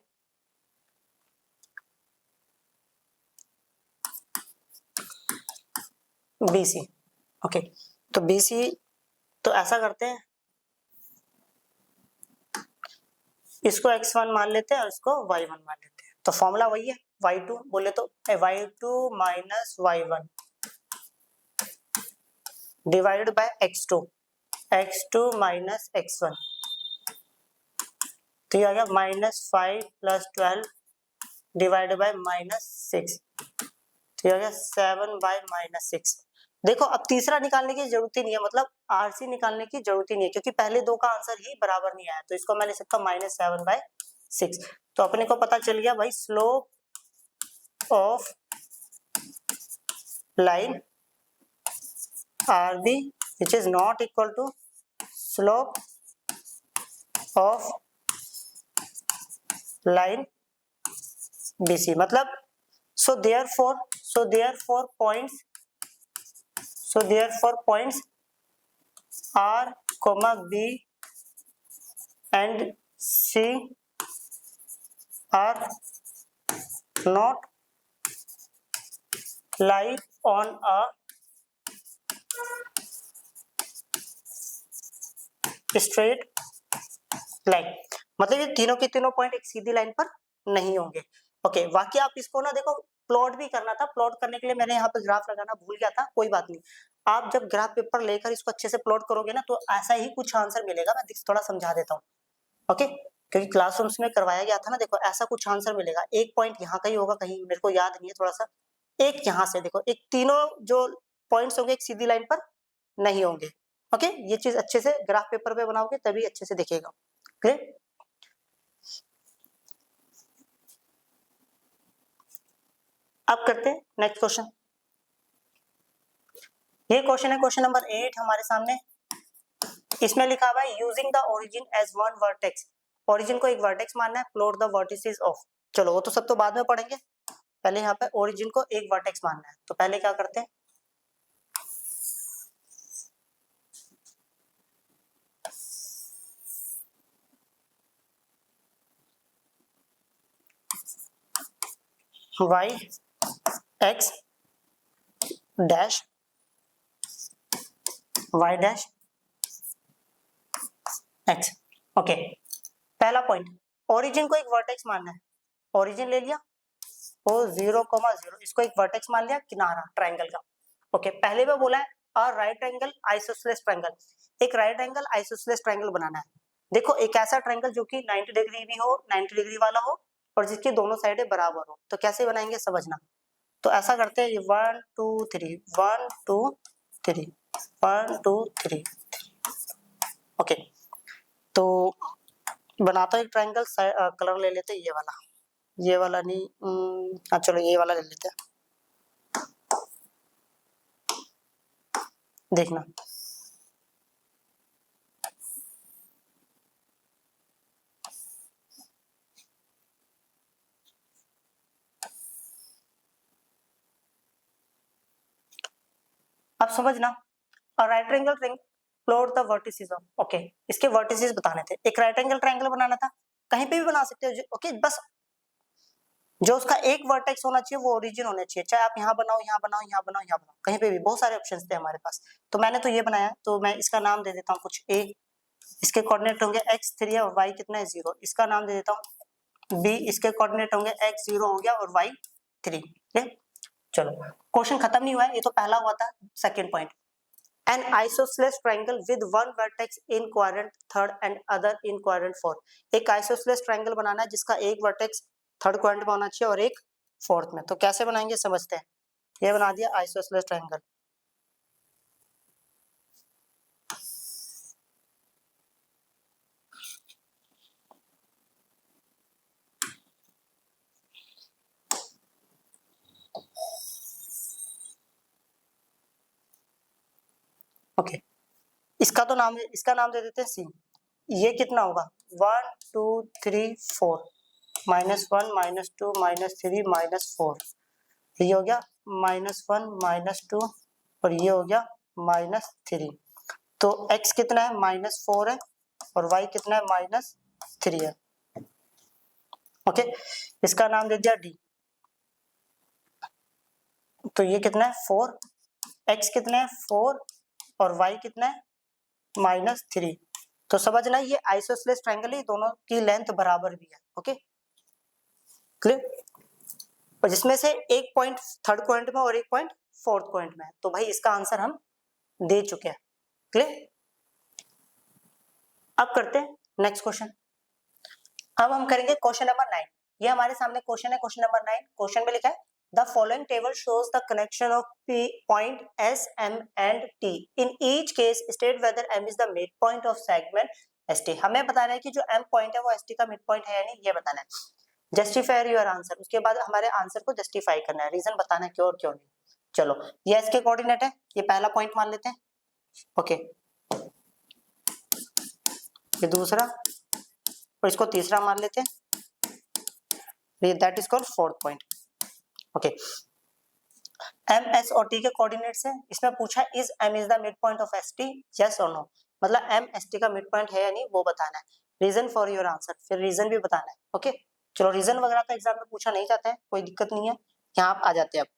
BC। Okay, तो BC, तो ऐसा करते हैं, इसको x1 मान लेते हैं और इसको y1 मान लेते हैं। तो फॉर्मूला वही है, y2 बोले तो y2 minus y1 divided bye x2 minus x1, तो ये आ गया -5 + 12 डिवाइडेड बाय -6, तो ये आ गया 7/-6। देखो अब तीसरा निकालने की जरूरत ही नहीं है, मतलब RC निकालने की जरूरत ही नहीं है, क्योंकि पहले दो का आंसर ही बराबर नहीं आया, तो इसको मैं ले सकता हूँ -7/6। तो अपने को पता चल गया भाई, slope of line RB which is not equal to slope of line BC. मतलब so therefore points R, B and C are not lie on a straight line. मतलब ये तीनों के तीनों पॉइंट एक सीधी लाइन पर नहीं होंगे. ओके, बाकी आप इसको ना देखो प्लॉट भी करना था. प्लॉट करने के लिए मैंने यहाँ पे ग्राफ लगाना भूल गया था, कोई बात नहीं. आप जब ग्राफ पेपर लेकर इसको अच्छे से प्लॉट करोगे ना तो ऐसा ही कुछ आंसर मिलेगा. मैं थोड़ा समझा देता हूँ. ओके, क्योंकि क्लासरूम्स में करवाया गया था ना. देखो ऐसा कुछ आंसर मिलेगा. एक पॉइंट यहाँ का ही होगा, कहीं मेरे को याद नहीं है थोड़ा सा. एक यहाँ से देखो, एक तीनों जो पॉइंट्स होंगे एक सीधी लाइन पर नहीं होंगे. ओके, ये चीज अच्छे से ग्राफ पेपर पे बनाओगे तभी अच्छे से दिखेगा. क्लियर? अब करते हैं नेक्स्ट क्वेश्चन. ये क्वेश्चन है क्वेश्चन नंबर 8 हमारे सामने. इसमें लिखा हुआ है using the origin as one vertex. Origin को एक वर्टेक्स मानना है. Plot the vertices of. चलो वो तो सब तो बाद में पढ़ेंगे, पहले यहाँ पे ओरिजिन को एक वर्टेक्स मानना है. तो पहले क्या करते हैं, y x dash y dash x. Okay, पहला पॉइंट, ओरिजिन को एक वर्टेक्स मानना है. ओरिजिन ले लिया वो 0,0, इसको एक वर्टेक्स मान लिया किनारा ट्रायंगल का. ओके, पहले में बोला है अ राइट एंगल आइसोसेलेस ट्रायंगल. एक राइट एंगल आइसोसेलेस ट्रायंगल बनाना है. देखो एक ऐसा ट्रायंगल जो कि 90 डिग्री भी हो, 90 डिग्री वाला हो और जिसकी दोनों साइडें बराबर हो. तो कैसे बनाएंगे समझना. तो ऐसा करते हैं 1 2 3 1 2 3 1 2 3. ओके, तो बनाता हूँ एक ट्रायंगल. कलर ले लेते हैं ये वाला नहीं. हाँ चलो ये वाला ले लेते हैं. देखना अब समझना. और right angle triangle plot the vertices of. Okay, इसके वर्टिसेस बताने थे. एक राइट एंगल ट्रायंगल बनाना था, कहीं पे भी बना सकते हो. ओके, बस जो उसका एक वर्टेक्स होना चाहिए वो ओरिजिन होना चाहिए. चाहे आप यहाँ बनाओ, यहाँ बनाओ, यहाँ बनाओ, यहाँ बनाओ, कहीं पे भी. बहुत सारे ऑप्शंस थे हमारे पास. तो मैंने तो ये बनाया, तो मैं इसका नाम दे देता हूँ कुछ a. इसके कोऑर्डिनेट होंगे x3 है और y कितना है 0. इसका नाम दे देता हूँ b. इसके कोऑर्डिनेट होंगे x0 हो गया और y3. चलो क्वेश्चन खत्म नहीं हुआ है, ये तो पहला हुआ था. Second point, an isosceles triangle with one vertex in quadrant third and other in quadrant fourth. एक isosceles triangle बनाना है जिसका एक वर्टेक्स थर्ड क्वाड्रेंट में होना चाहिए और एक फोर्थ में. तो कैसे बनाएंगे समझते हैं. ये बना दिया isosceles triangle. ओके, इसका तो नाम है, इसका नाम दे देते हैं सी. ये कितना होगा 1 2 3 4 -1 -2 -3 -4. ये हो गया -1 -2 और ये हो गया -3. तो x कितना है -4 है और y कितना है -3 है. ओके, इसका नाम दे दिया d. तो ये कितना है 4, x कितना है 4 और y कितना है -3. तो समझना ये आइसोसेलेस ट्रायंगल है, दोनों की लेंथ बराबर भी है. Okay, clear. और जिसमें से एक पॉइंट थर्ड क्वाड्रेंट में और एक पॉइंट फोर्थ क्वाड्रेंट में. तो भाई इसका आंसर हम दे चुके हैं. क्लियर. अब करते हैं नेक्स्ट क्वेश्चन. अब हम करेंगे क्वेश्चन नंबर 9. ये हमारे सामने क्वेश्चन है क्वेश्चन नंबर 9. क्वेश्चन में लिखा है the following table shows the connection of point S M and T. In each case state whether M is the mid point of segment S T. हमें बताना है कि जो एम पॉइंट है वो एस टी का मिड पॉइंट है या नहीं, ये बताना है. Justify your answer. उसके बाद हमारे आंसर को जस्टिफाई करना है, रीजन बताना है क्यों और क्यों नहीं. चलो ये एस के कोऑर्डिनेट है, ये पहला पॉइंट मान लेते हैं। ओके, ये दूसरा और इसको तीसरा मान लेते हैं, that is called fourth point. Okay, M S और टी के कोऑर्डिनेट्स है, इसमें पूछा is M is the mid point of S T, yes और नो, मतलब एम एस टी का मिड पॉइंट है या नहीं वो बताना है। रीजन फॉर योर आंसर, फिर रीजन भी बताना है। ओके चलो, रीजन वगैरह तो एग्जाम में पूछा नहीं जाता है, कोई दिक्कत नहीं है, यहाँ आप आ जाते हैं। अब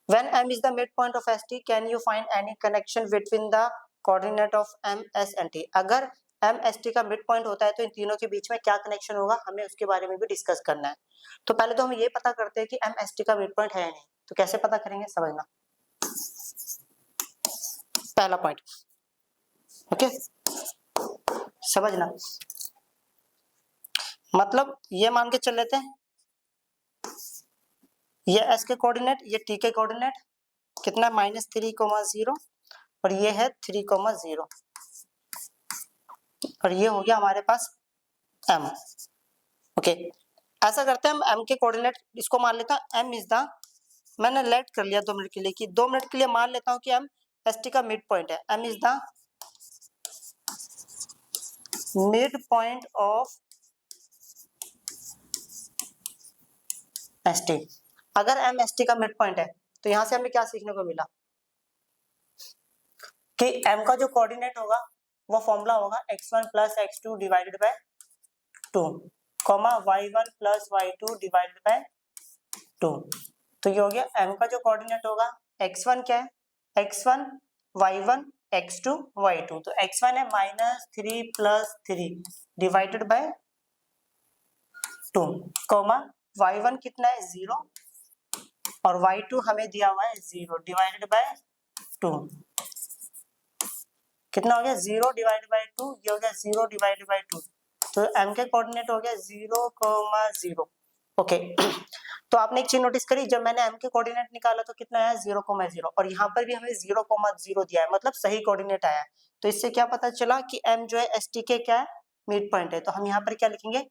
when m is the midpoint of st can you find any connection between the coordinate of m s and t, अगर m s t का मिड पॉइंट होता है तो इन तीनों के बीच में क्या कनेक्शन होगा, हमें उसके बारे में भी डिस्कस करना है। तो पहले तो हम ये पता करते हैं कि m s t का मिड पॉइंट है या नहीं, तो कैसे पता करेंगे समझना। पहला पॉइंट, ओके समझना, मतलब ये मान के चल लेते हैं, ये s के कोऑर्डिनेट, ये t के कोऑर्डिनेट कितना है -3,0 और ये है 3,0 और ये हो गया हमारे पास m। ओके ऐसा करते हैं, हम m के कोऑर्डिनेट इसको मान लेता हूं m इज द, मैंने लेट कर लिया 2 मिनट के लिए कि 2 मिनट के लिए मान लेता हूं कि m st का मिड पॉइंट है, m is the mid point of st। अगर m st का मिड पॉइंट है तो यहां से हमें क्या सीखने को मिला कि m का जो कोऑर्डिनेट होगा वो फॉर्मूला होगा x1 plus x2 divided by 2 comma y1 plus y2 divided by 2। तो ये हो गया m का जो कोऑर्डिनेट होगा, x1 क्या है, x1 y1 x2 y2, तो x1 है -3 plus 3 divided by 2 comma y1 कितना है 0 और y2 हमें दिया हुआ है 0 डिवाइडेड बाय 2, कितना हो गया 0 डिवाइडेड बाय 2, ये हो गया 0 डिवाइडेड बाय 2, तो m के कोऑर्डिनेट हो गया 0,0। ओके तो आपने एक चीज नोटिस करी, जब मैंने m के कोऑर्डिनेट निकाला तो कितना आया 0,0 और यहाँ पर भी हमें 0,0 दिया है, मतलब सही कोऑर्डिनेट आया है। तो इससे क्या पता चला कि m जो है st के क्या है मिड पॉइंट है, तो हम यहाँ पर क्या लिखेंगे,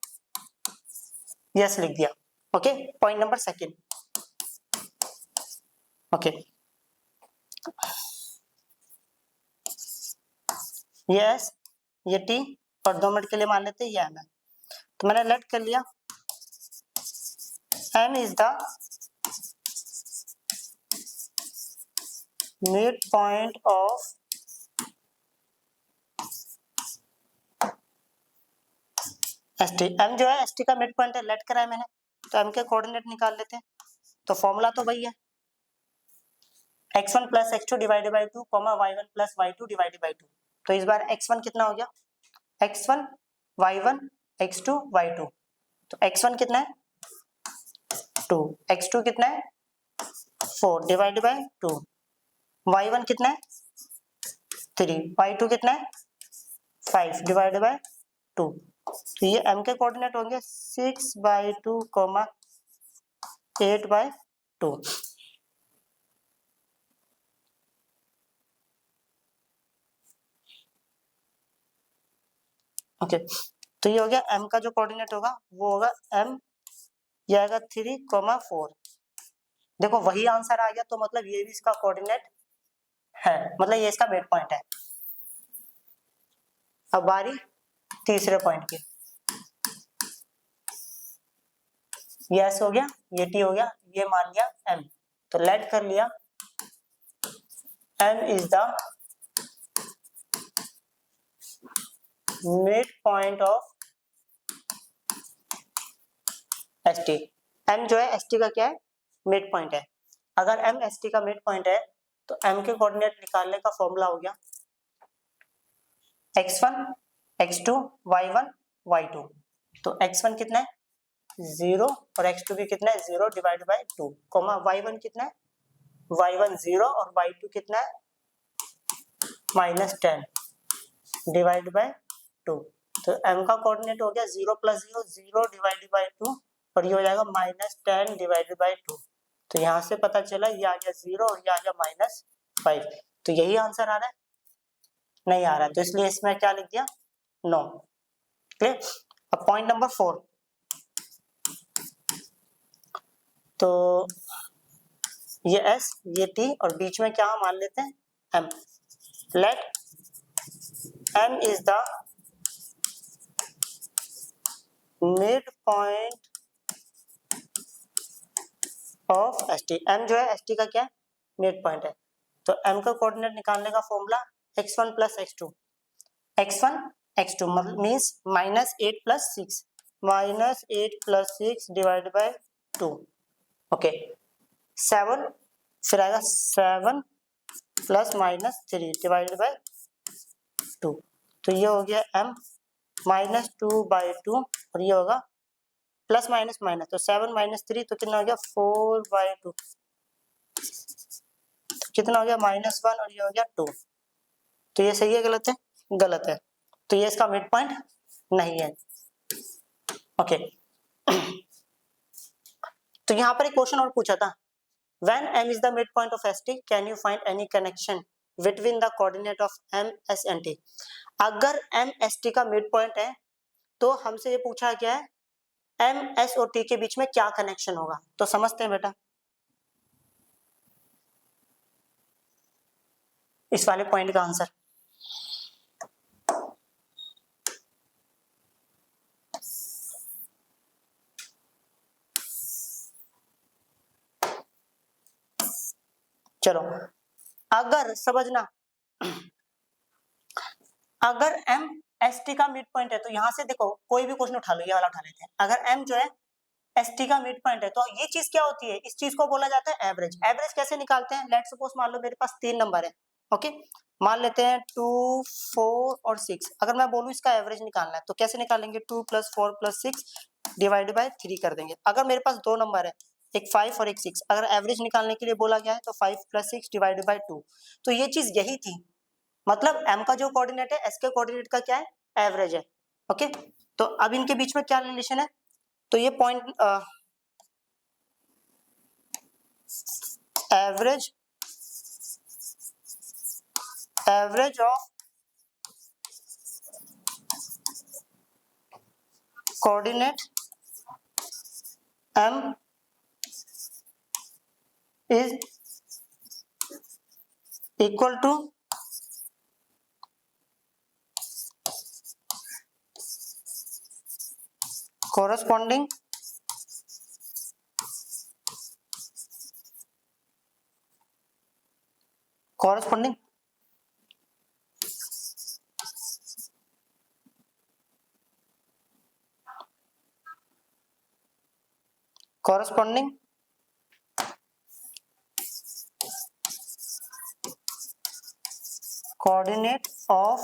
यस लिख दिया। Okay point number second. Okay yes ये t और 2 मिनट के लिए मान लेते हैं ये m है, तो मैंने लेट कर लिया m is the mid point of st, m जो है st का मिड पॉइंट है, लेट करा है मैंने, तो m के कोऑर्डिनेट निकाल लेते हैं। तो फॉर्मूला तो वही है x1 plus x2 divided by 2 comma y1 plus y2 divided by 2। तो इस बार x1 कितना हो गया, x1 y1 x2 y2, तो x1 कितना है 2, x2 कितना है 4 डिवाइडेड बाय 2, y1 कितना है 3, y2 कितना है 5 डिवाइडेड बाय 2। तो ये m के कोऑर्डिनेट होंगे 6/2 कॉमा 8/2। ओके तो ये हो गया m का जो कोऑर्डिनेट होगा वो होगा m, ये आएगा 3,4। देखो वही आंसर आ गया, तो मतलब ये भी इसका कोऑर्डिनेट है, मतलब ये इसका मिड पॉइंट है। अब बारी तीसरे पॉइंट की, ये s हो गया, ये t हो गया, ये मान लिया m, तो लेट कर लिया m is the mid point of st। m जो है st का क्या है मिड पॉइंट है, अगर m st का मिड पॉइंट है तो m के कोऑर्डिनेट निकालने का फॉर्मूला हो गया x1 x2 y1 y2, तो x1 कितना है 0 और x2 भी कितना है 0 डिवाइड बाय 2 कॉमा y1 कितना है y1 0 और y2 कितना है -10 डिवाइड बाय 2। तो m का कोऑर्डिनेट हो गया 0 प्लस 0 0 डिवाइड बाय 2 और ये हो जाएगा -10 डिवाइडेड बाय 2। तो यहाँ से पता चला ये आ गया 0 और ये आ गया -5, तो यही आंसर आ रहा है, नहीं आ रहा है, तो इसलिए इसमें क्या लिख दिया नो। क्लियर। अब पॉइंट नंबर 4, तो ये एस, ये टी, और बीच में क्या मान लेते हैं M. Let M is the mid point of S T. M जो है एस टी का क्या है, मिड पॉइंट है। तो एम का कोऑर्डिनेट निकालने का formula x1 plus x2, x1 x2 मतलब means -8 plus 6, -8 plus 6 divide by 2, okay 7, फिर आएगा 7 प्लस -3 डिवाइडेड बाय 2, तो ये हो गया m -2/2, और ये होगा प्लस माइनस माइनस, तो 7 - 3 तो कितना हो गया 4/2, कितना हो गया -1, और ये हो गया 2। तो ये सही है गलत है, गलत है, तो ये इसका मिड पॉइंट नहीं है, ओके। तो यहाँ पर एक क्वेश्चन और पूछा था, when m is the midpoint of st can you find any connection between the coordinate of m s and t। अगर m s t का मिड पॉइंट है तो हमसे ये पूछा गया है m s और t के बीच में क्या कनेक्शन होगा, तो समझते हैं बेटा इस वाले पॉइंट का आंसर। चलो अगर समझना, अगर m एस टी का मिड पॉइंट है तो यहां से देखो कोई भी क्वेश्चन उठा लो, ये वाला उठा लेते हैं। अगर m जो है एस टी का मिड पॉइंट है तो ये चीज क्या होती है, इस चीज को बोला जाता है एवरेज। एवरेज कैसे निकालते हैं, लेट सपोज मान लो मेरे पास 3 नंबर है, ओके मान लेते हैं 2, 4 और 6। अगर मैं बोलूं इसका एवरेज निकालना है तो कैसे निकालेंगे, 2 + 4 + 6 डिवाइड बाय 3 कर देंगे। अगर मेरे पास 2 नंबर है, एक 5 और एक 6, अगर एवरेज निकालने के लिए बोला गया है तो 5 + 6 डिवाइड बाय 2। तो ये चीज यही थी, मतलब m का जो कोऑर्डिनेट है s के कोऑर्डिनेट का क्या है, एवरेज है, ओके। तो अब इनके बीच में क्या रिलेशन है, तो ये point average of coordinate m is equal to corresponding corresponding coordinate of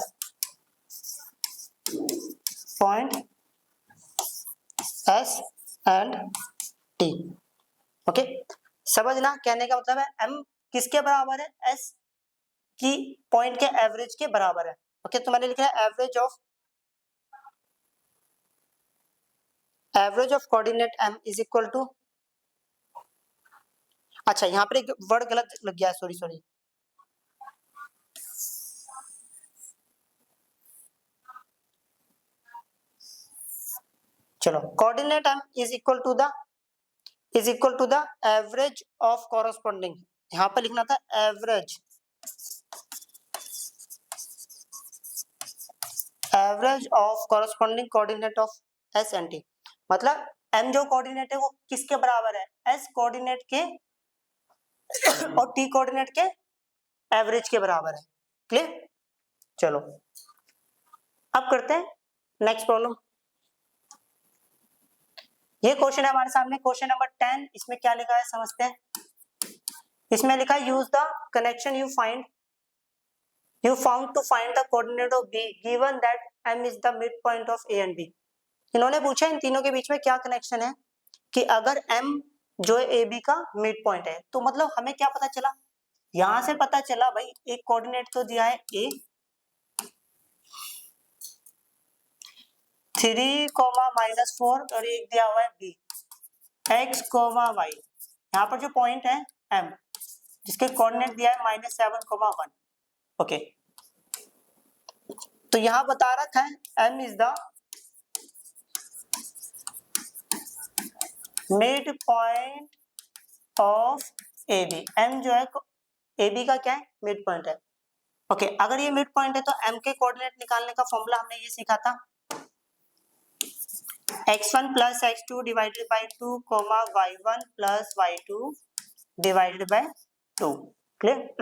point S and T, okay समझना, कहने का मतलब है m किसके बराबर है, s की पॉइंट के एवरेज के बराबर है, ओके। तो मैंने लिखा है average of coordinate m is equal to, अच्छा यहाँ पर एक वर्ड गलत लग गया है, सॉरी चलो, coordinate m is equal to the average of corresponding, यहाँ पर लिखना था average of corresponding coordinate of s and t। मतलब m जो कोऑर्डिनेट है वो किसके बराबर है, s कोऑर्डिनेट के और t कोऑर्डिनेट के एवरेज के बराबर है, क्लियर। चलो अब करते हैं नेक्स्ट प्रॉब्लम। ये क्वेश्चन है हमारे सामने, क्वेश्चन नंबर 10। इसमें क्या लिखा है समझते हैं। इसमें लिखा है use the connection you found to find the coordinate of b given that m is the mid point of a and b। इन्होंने पूछा इन तीनों के बीच में क्या कनेक्शन है, कि अगर m जो है ab का मिड पॉइंट है, तो मतलब हमें क्या पता चला, यहां से पता चला भाई एक कोऑर्डिनेट तो दिया है a 3, -4 और एक दिया हुआ है b x, y। यहाँ पर जो पॉइंट है m जिसके कोऑर्डिनेट दिया है -7, 1, ओके। तो यहां बता रखा है m is the mid point of A B, M जो है ए बी का क्या है, मिड पॉइंट है। ओके, अगर ये मिड पॉइंट है तो एम के कोऑर्डिनेट निकालने का फॉर्मूला हमने ये सीखा था, x1 plus x2 divided by 2 comma y1 plus y2 divided by 2। Clear?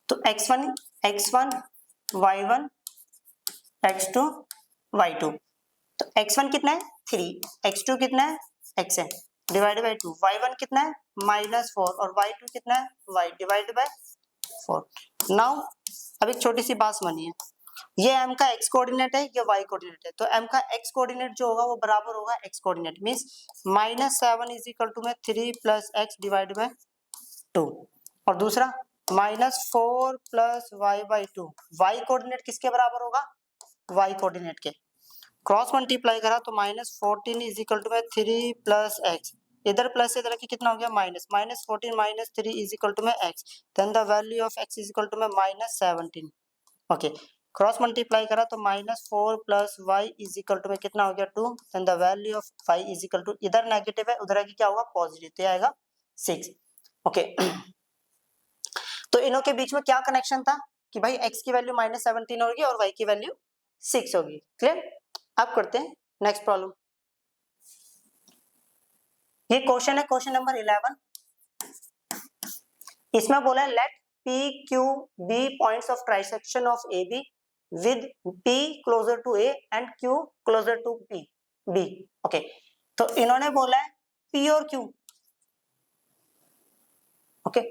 तो x1 y1 x2 y2, तो x1 कितना है 3, x2 कितना है x है डिवाइडेड बाय 2, y1 कितना है -4 और y2 कितना है y डिवाइडेड बाय 4। नाउ अब एक छोटी सी बात समझिए, ये m का x कोऑर्डिनेट है, ये y कोऑर्डिनेट है, तो m का x कोऑर्डिनेट जो होगा वो बराबर होगा x coordinate, means -7 is equal to में 3 प्लस x डिवाइड बाय 2, और दूसरा -4 plus y by 2, y coordinate किसके बराबर होगा, y कोऑर्डिनेट के, क्रॉस मल्टीप्लाई करा तो -14 इज इक्वल टू में 3 प्लस x, इधर प्लस इधर की कितना हो गया minus, -14 minus 3 is equal to में x, then the value of x is equal to में -17। ओके, क्रॉस मल्टीप्लाई करा तो -4 plus y is equal to में कितना हो गया 2, then the value of y is equal to, इधर नेगेटिव है उधर की क्या होगा पॉजिटिव, तो आएगा 6। ओके, तो इनों के बीच में क्या कनेक्शन था कि भाई x की वैल्यू -17 होगी और y की वैल्यू 6 होगी। क्लियर? अब करते हैं नेक्स्ट प्रॉब्लम। ये क्वेश्चन है क्वेश्चन नंबर 11। इसमें बोला है let P Q B points of trisection of AB with P closer to A and Q closer to B। Okay, तो इन्होंने बोला है P और Q। Okay,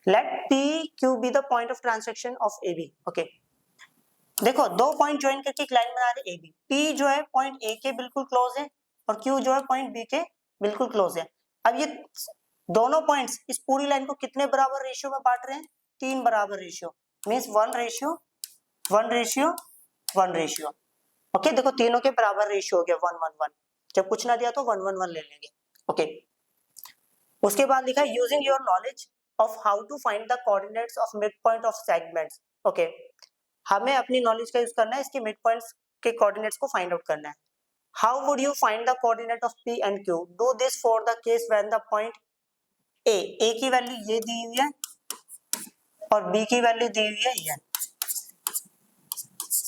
let P Q be the point of transection of AB। ओके, देखो दो point join करके एक लाइन बना रहे AB, P जो है पॉइंट A के बिल्कुल क्लोज है और Q जो है पॉइंट B के बिल्कुल क्लोज है। अब ये दोनों पॉइंट्स इस पूरी लाइन को कितने बराबर रेशियो में बांट रहे हैं, 3 बराबर ratio, means 1 ratio 1 ratio 1 ratio. Okay, देखो तीनों के बराबर रेशियो हो गया 1 1 1, जब कुछ ना दिया तो 1 1 1 ले लेंगे। ओके, उसके बाद लिखा है using your knowledge of how to find the coordinates of mid point of segments. Okay, हमें अपनी नॉलेज का यूज करना है, इसके मिड पॉइंट्स के कोऑर्डिनेट्स को फाइंड आउट करना है। How would you find the coordinate of P and Q? Do this for the case when the point A की वैल्यू ये दी हुई है और B की वैल्यू दी हुई है ये।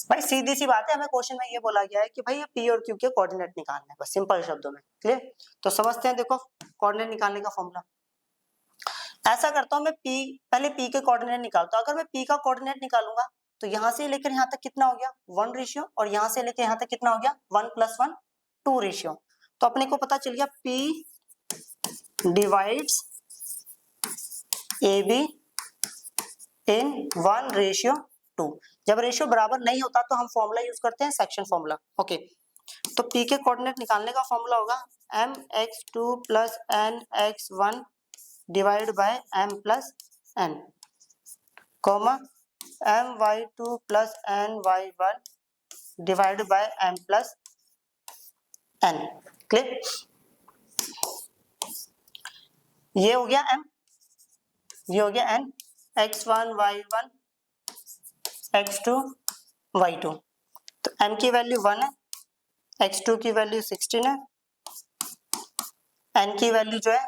भाई सीधी सी बात है, हमें क्वेश्चन में ये बोला गया है कि भाई ये P और Q के कोऑर्डिनेट निकालने हैं, बस सिंपल शब्दों में। क्लियर? तो समझते हैं, देखो कोऑर्डिनेट निकालने का फॉर्मूला ऐसा करता हूं मैं, पहले P के कोऑर्डिनेट निकालता हूं। अगर मैं P का कोऑर्डिनेट निकालूंगा तो यहां से लेकर यहां तक कितना हो गया 1 रेशियो, और यहां से लेकर यहां तक कितना हो गया 1 + 1 2 रेशियो। तो अपने को पता चल गया P डिवाइड्स AB इन 1:2। जब रेशियो बराबर नहीं होता तो हम फॉर्मूला यूज करते हैं सेक्शन फॉर्मूला। ओके, तो P के कोऑर्डिनेट निकालने का फॉर्मूला होगा mx2 + nx1 divide by m + n, comma my2 + ny1 divide by m + n। Clear? ये हो गया m, ये हो गया n, x1 y1 x2 y2। तो m की वैल्यू 1 है, x2 की वैल्यू 16 है, n की वैल्यू जो है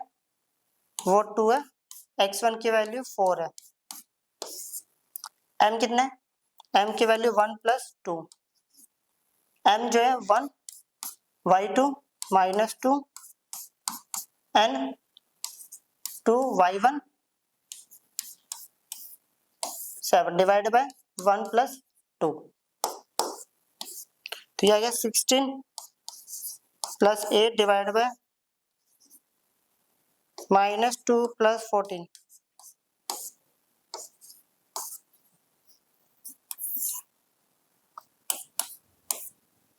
वो 2 है, x1 की वैल्यू 4 है, m कितना है, m की वैल्यू 1 + 2, m जो है 1, y2 -2, n 2 y1 7 divide by 1 + 2, तो ये आ गया 16 + 8 डिवाइड बाय -2 + 14।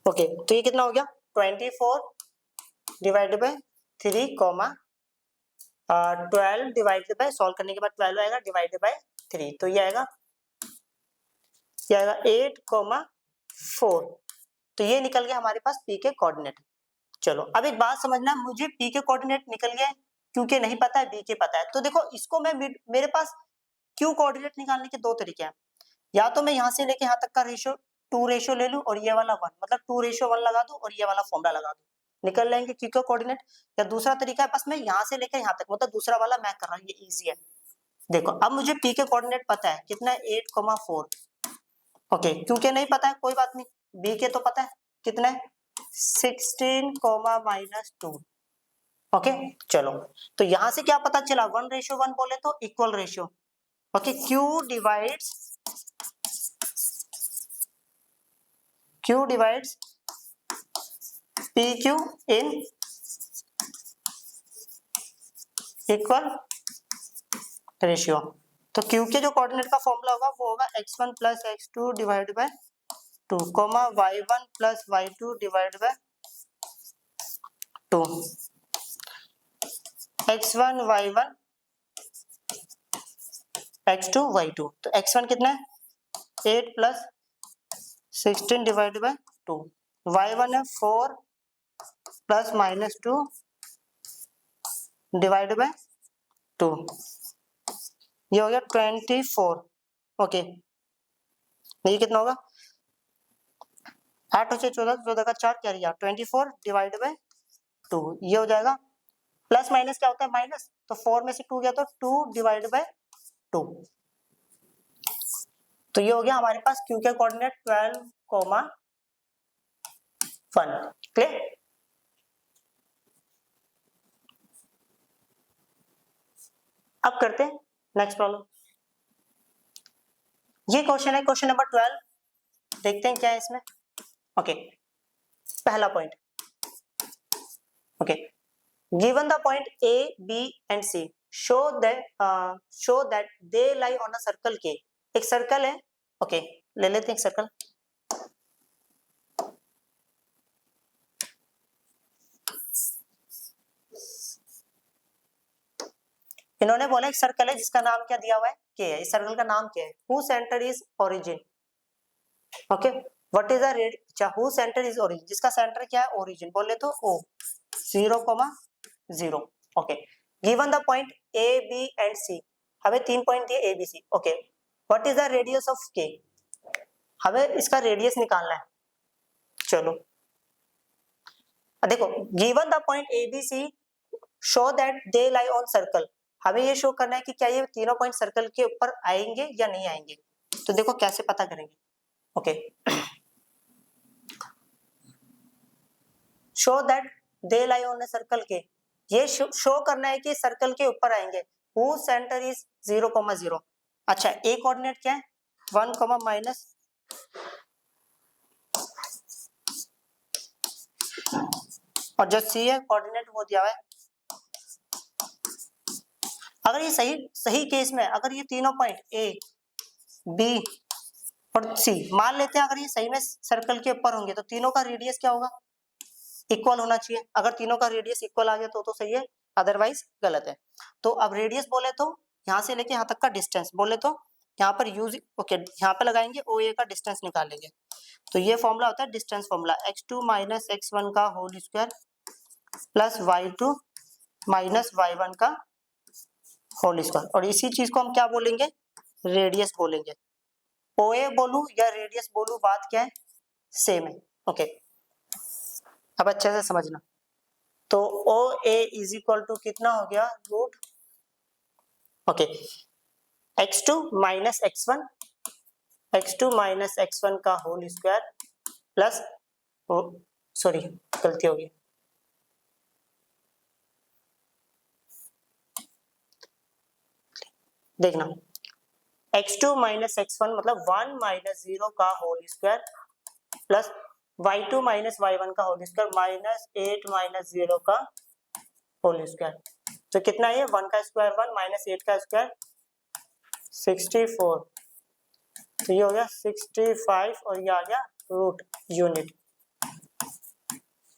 ओके, तो ये कितना हो गया 24 divide by 3 comma 12 divide by, solve करने के बाद 12 आएगा डिवाइड बाय 3, तो ये आएगा 8,4। तो ये निकल गया हमारे पास P के कोऑर्डिनेट। चलो अब एक बात समझना, मुझे P के कोऑर्डिनेट निकल गए क्योंकि नहीं पता है, B के पता है। तो देखो इसको मैं मेरे पास Q कोऑर्डिनेट निकालने के दो तरीके हैं, या तो मैं यहाँ से लेके यहाँ तक का रेशियो 2 रेशियो ले लूं और ये वाला 1, मतलब 2:1 लगा दूं और ये वाला फॉर्मूला लगा दूं, निकल लेंगे क्यू का कोऑर्डिनेट। या दूसरा तरीका है बस मैं यहाँ से लेकर यहाँ तक, मतलब दूसरा वाला मैं कर रहा हूँ, ये इजी है। देखो अब मुझे पी के कोऑर्डिनेट पता है कितना है 8,4। ओके क्यू के नहीं पता है कोई बात नहीं, बी के तो पता है कितना है 16,-2। ओके चलो, तो यहां से क्या पता चला 1:1 बोले तो equal ratio. Okay Q divides PQ in equal ratio. तो Q के जो कोऑर्डिनेट का फॉर्मूला होगा वो होगा x1 plus x2 divide by 2 comma y1 plus y2 divide by 2 x1 y1 x2 y2। तो x1 कितना है 8 प्लस 16 डिवाइड बाय 2, y1 है 4 प्लस माइनस 2 डिवाइड बाय 2, ये हो गया 24। ओके ये कितना होगा 8 से 14, 14 का 4 क्या रहा 24 डिवाइड बाय 2, ये हो जाएगा। प्लस माइनस क्या होता है माइनस, तो 4 में से 2 गया तो 2 डिवाइड बाय 2। तो ये हो गया हमारे पास क्यू के कोऑर्डिनेट 12,1। क्लियर। अब करते हैं नेक्स्ट प्रॉब्लम। ये क्वेश्चन है क्वेश्चन नंबर 12, देखते हैं क्या है इसमें। ओके पहला point, okay given the point A, B and C show that they lie on a circle K। एक सर्कल है, ओके ले लेते हैं एक सर्कल। इन्होंने बोला एक सर्कल है जिसका नाम क्या दिया हुआ है K है। इस सर्कल का नाम क्या है who centre is origin. Okay what is the red, अच्छा हु सेंटर इज ओरिजिन, जिसका सेंटर क्या है ओरिजिन, बोले तो O 0,0। Okay given the point A, B and C, हमें 3 पॉइंट दिए A, B, C। Okay what is the radius of K, हमें इसका रेडियस निकालना है। चलो देखो given the point A, B, C show that they lie on circle, हमें ये शो करना है कि क्या ये तीनों पॉइंट सर्कल के ऊपर आएंगे या नहीं आएंगे। तो देखो कैसे पता करेंगे। Okay show that they lie on circle के, ये शो करना है कि सर्कल के ऊपर आएंगे। Who centre is 0,0। अच्छा ए कोऑर्डिनेट क्या है 1, माइनस और जो सी है कोऑर्डिनेट वो दिया हुआ है। अगर ये सही केस में अगर ये तीनों पॉइंट ए, बी और सी मान लेते हैं, अगर ये सही में सर्कल के ऊपर होंगे तो तीनों का रेडियस क्या होगा इक्वल होना चाहिए। अगर तीनों का रेडियस इक्वल आ गया तो सही है, अदरवाइज गलत है। तो अब रेडियस बोले तो यहाँ से लेके यहाँ तक का डिस्टेंस बोले तो यहाँ पर यूज ओके यहाँ पे लगाएंगे OA का डिस्टेंस निकालेंगे। तो ये फॉर्मूला होता है distance formula x2 minus x1 का whole square plus y2 minus y1 का होल स्क्वायर, और इसी चीज को हम क्या बोलेंगे रेडियस बोलेंगे। OA बोलूं या रेडियस बोलूं बात क्या है सेम है। ओके अब अच्छे से समझना। तो OA इज इक्वल टू कितना हो गया root okay x2 minus x1 का होल स्क्वायर प्लस सॉरी गलती होगी देखना x2 माइनस x1 मतलब 1 माइनस 0 का whole square plus y2 minus y1 का होल स्क्वायर माइनस 8 माइनस 0 का होल स्क्वायर। तो कितना है 1 का स्क्वायर 1 माइनस 8 का स्क्वायर 64। तो ये हो गया 65 और ये आ गया रूट यूनिट।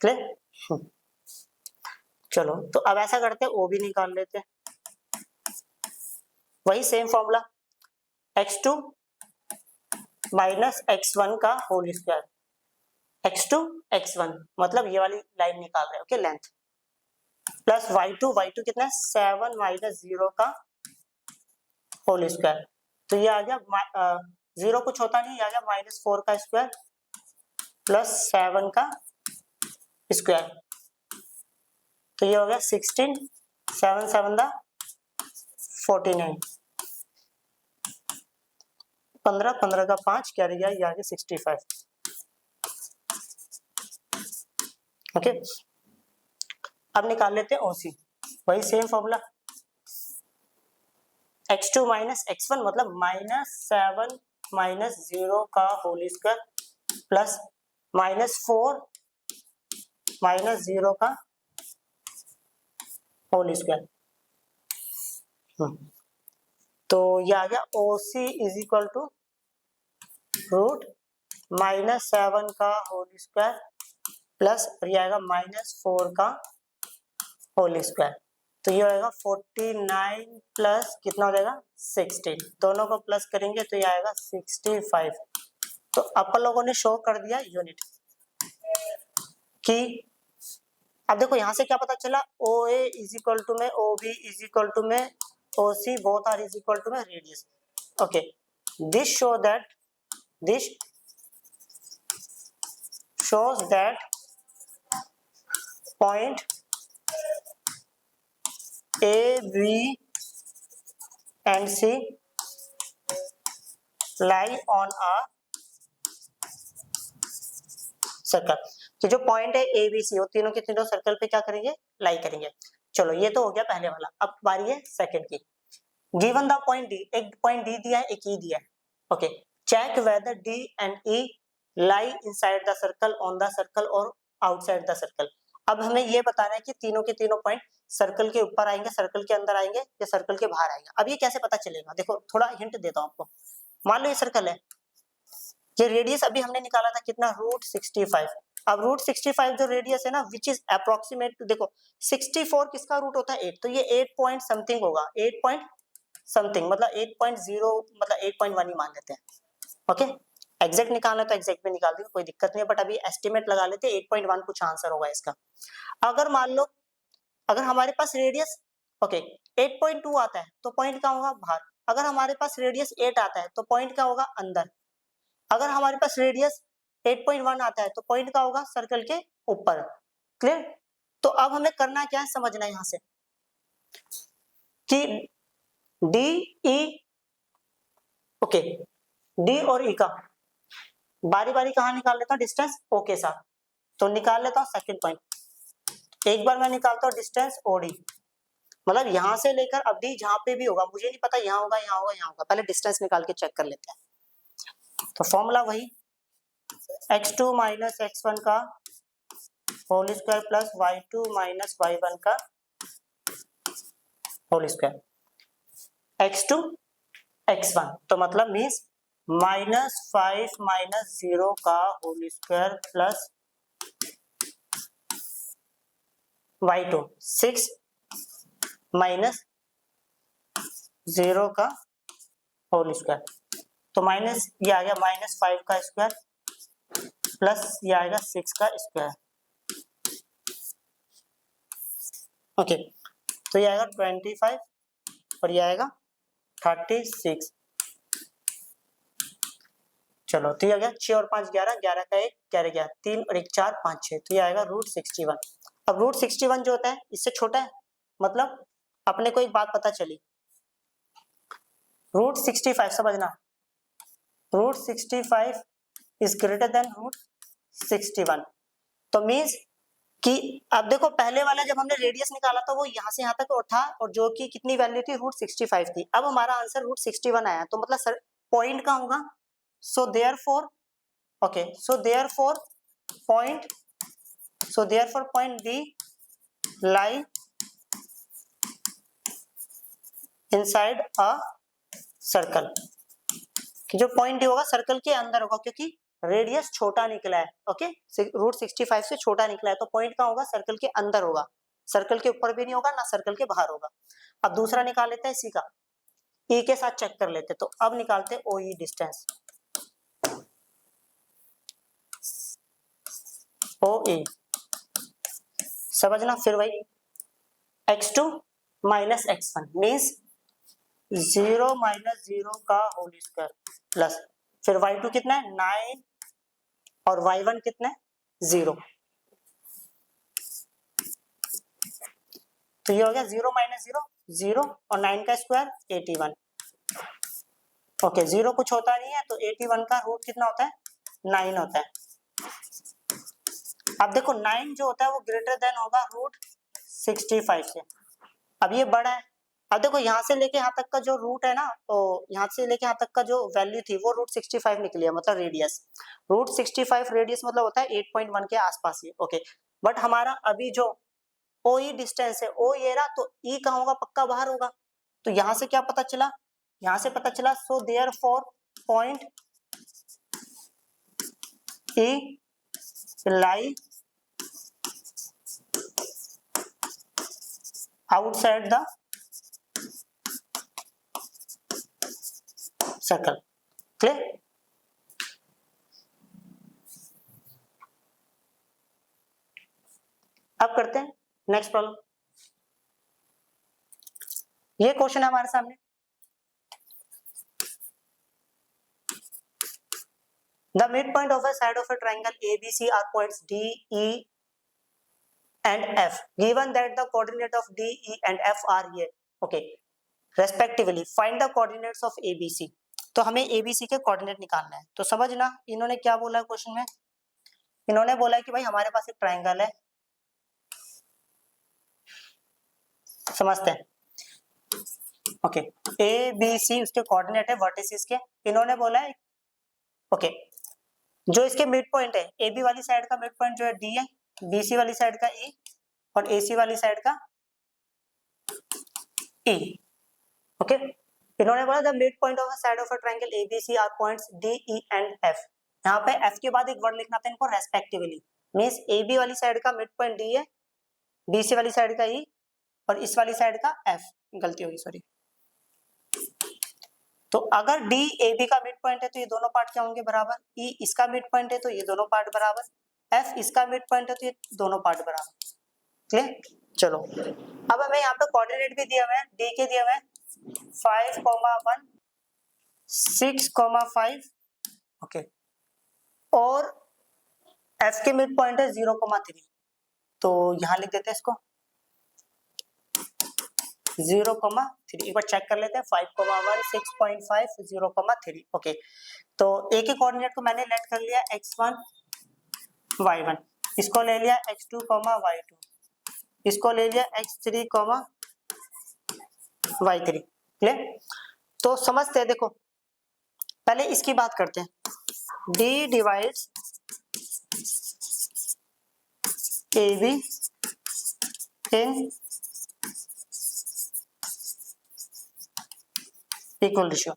क्लियर। चलो तो अब ऐसा करते हैं ओ भी निकाल लेते हैं, वही same formula x2 minus x1 का होल स्क्वायर, x2 x1 मतलब ये वाली लाइन निकाल रहे हैं ओके लेंथ, प्लस y2 कितना है 7 माइनस 0 का होल स्क्वायर। तो ये आ गया 0 कुछ होता नहीं, आ गया -4 का स्क्वायर प्लस 7 का स्क्वायर। तो ये हो गया 16, 7 7 दा 49, 15 15 का 5 क्या रह गया, ये आ गया 65। ओके, अब निकाल लेते हैं ओसी, वही same formula, x2 minus x1 मतलब -7 माइनस 0 का होल स्क्वायर प्लस -4 माइनस 0 का होल स्क्वायर। तो ये आ गया OC is equal to root -7 का होल स्क्वायर प्लस ये आएगा -4 का होल स्क्वायर। तो ये आएगा 49 प्लस कितना हो जाएगा 16, दोनों को प्लस करेंगे तो ये आएगा 65। तो अपन लोगों ने शो कर दिया यूनिट कि अब देखो यहां से क्या पता चला, O A is equal to में O B is equal to में O C both are is equal to में radius. Okay, this shows that point A, B and C lie on a circle. कि जो point है ए B सी वो तीनों के तीनों सर्कल पे क्या करेंगे, लाई करेंगे। चलो ये तो हो गया पहले वाला, अब बारी है सेकंड की। गिवन द पॉइंट डी, एक पॉइंट डी दिया है, एक ई दिया है। Okay, check whether D and E lie inside the circle, on the circle और आउटसाइड द सर्कल। अब हमें ये बताना है कि तीनों के तीनों पॉइंट सर्कल के ऊपर आएंगे, सर्कल के अंदर आएंगे या सर्कल के बाहर आएंगे। अब ये कैसे पता चलेगा, देखो थोड़ा हिंट देता हूं आपको। मान लो ये सर्कल है, ये रेडियस अभी हमने निकाला था कितना, √65। अब √65 जो रेडियस है ना, विच इज अप्रोक्सीमेट टू, देखो 64 किसका रूट होता है 8, तो ये 8 पॉइंट समथिंग होगा, 8 पॉइंट समथिंग मतलब 8.0 मतलब 8.1 ही मान लेते हैं। ओके, एग्जैक्ट निकालना है तो एग्जैक्ट में निकाल देंगे, कोई दिक्कत नहीं है, बट अभी एस्टिमेट लगा लेते हैं 8.1 कुछ आंसर होगा इसका। अगर मान लो अगर हमारे पास रेडियस ओके 8.2 आता है तो पॉइंट क्या होगा, बाहर। अगर हमारे पास रेडियस 8 आता है तो पॉइंट क्या होगा, अंदर। अगर हमारे पास रेडियस 8.1 आता है तो पॉइंट क्या होगा, सर्कल के ऊपर। क्लियर। तो अब हमें करना क्या है, समझना है यहां से कि डी ई, ओके डी और ई का बारी बारी कहां निकाल लेता हूं, डिस्टेंस ओ के साथ। तो निकाल लेता हूं सेकंड पॉइंट। एक बार मैं निकालता हूं डिस्टेंस ओडी, मतलब यहां से लेकर अब डी जहां पे भी होगा, मुझे नहीं पता यहां होगा यहां होगा यहां होगा, पहले डिस्टेंस निकाल के चेक कर लेते हैं। तो फॉर्मूला वही x2 माइनस x1 का whole square plus y2 minus y1 का होल स्क्वायर, x2 x1 तो मतलब मीन्स -5 माइनस 0 का whole square plus y2 6 minus 0 का होल स्क्वायर। तो माइनस ये आ गया -5 का स्क्वायर प्लस ये आएगा 6 का स्क्वायर। ओके, तो ये आएगा 25 और ये आएगा 36। चलो तो ये आ गया 6 और 5 11, 11 का 1 11 गया 3 और 1 4 5 6, तो ये आएगा √61। अब √61 जो होता है इससे छोटा है, मतलब अपने को एक बात पता चली, √65 समझना, √65 इज ग्रेटर देन √61। तो मीन्स कि अब देखो पहले वाला जब हमने रेडियस निकाला था वो यहाँ से यहाँ तक था और जो कि कितनी वैल्यू थी, √65 थी। अब हमारा आंसर √61 आया, तो मतलब सर पॉइंट कहाँ होगा, so therefore okay so therefore point D lie inside a circle, कि जो पॉइंट डी होगा सर्कल के अंदर होगा, क्योंकि रेडियस छोटा निकला है। ओके, √65 से छोटा निकला है, तो पॉइंट कहाँ होगा, सर्कल के अंदर होगा, सर्कल के ऊपर भी नहीं होगा ना सर्कल के बाहर होगा। अब दूसरा निकाल लेते हैं इसी का, ई के साथ चेक कर लेते, तो अब निकालते हैं ओ ई डिस्टेंस, ओ ई समझना। फिर वही x2 minus x1 means 0 minus 0 का होल स्क्वायर प्लस फिर y2 कितना है 9 और y1 कितना है 0। तो ये हो गया 0 माइनस 0 0 और 9 का स्क्वायर 81। ओके 0 कुछ होता नहीं है तो 81 का रूट कितना होता है 9 होता है। अब देखो 9 जो होता है वो ग्रेटर देन होगा रूट 65 से। अब ये बड़ा है। अब देखो यहाँ से लेके यहाँ तक का जो रूट है ना, तो यहाँ से लेके यहाँ तक का जो वैल्यू थी वो रूट 65 निकली है, मतलब रेडियस। रूट 65 रेडियस मतलब होता है 8.1 के आसपास ही। ओके बट हमारा अभी जो ओ ई डिस्टेंस है, ओ ये रहा, तो ई कहाँ होगा, पक्का बाहर होगा। तो यहाँ से क्या पता चला, यहाँ से पता चला so therefore point E lie outside the circle। Clear. अब करते हैं नेक्स्ट प्रॉब्लम। ये क्वेश्चन है हमारे सामने। The midpoint of a side of a triangle ABC are points D, E and F. Given that the coordinate of D, E and F are here, okay, respectively, find the coordinates of ABC। तो हमें ABC के coordinate निकालना है। तो समझना इन्होंने क्या बोला है क्वेश्चन में। इन्होंने बोला है कि भाई हमारे पास एक ट्राइंगल है, समझते हैं। ओके ए बी सी उसके कोऑर्डिनेट है वर्टिसेस के। इन्होंने बोला है ओके जो इसके मिड पॉइंट है, ए बी वाली साइड का मिड पॉइंट जो है डी है, बी सी वाली साइड का ई और ए सी वाली साइड का ई। ओके इन्होंने बोला the mid point of a side of a triangle A B C are points D E and F. यहाँ पे एफ के बाद एक वर्ड लिखना था इनको रेस्पेक्टिवली, मींस ए बी वाली साइड का मिड पॉइंट डी है, बी सी वाली साइड का ई और इस वाली साइड का एफ। गलती होगी सॉरी। तो अगर डी ए बी का मिड पॉइंट है तो ये दोनों पार्ट क्या होंगे बराबर, ई इसका मिड पॉइंट है तो ये दोनों पार्ट बराबर, एफ इसका मिड पॉइंट है तो ये दोनों पार्ट बराबर। क्लियर। चलो अब हमें यहाँ पे कोऑर्डिनेट भी दिए हुए हैं, डी के दिए हुए हैं 5,1 6,5 ओके और एफ के मिड पॉइंट है 0,3। तो यहाँ लिख देते हैं इसको 0,3। एक बार चेक कर लेते हैं 5,1 6.5 0,3। ओके तो ए के कोऑर्डिनेट को मैंने लेट कर लिया x1 y1, इसको ले लिया x2 y2, इसको ले लिया x3 y3। क्लियर। तो समझते हैं, देखो पहले इसकी बात करते हैं। D डिवाइड्स AB इन इक्वल रेशियो।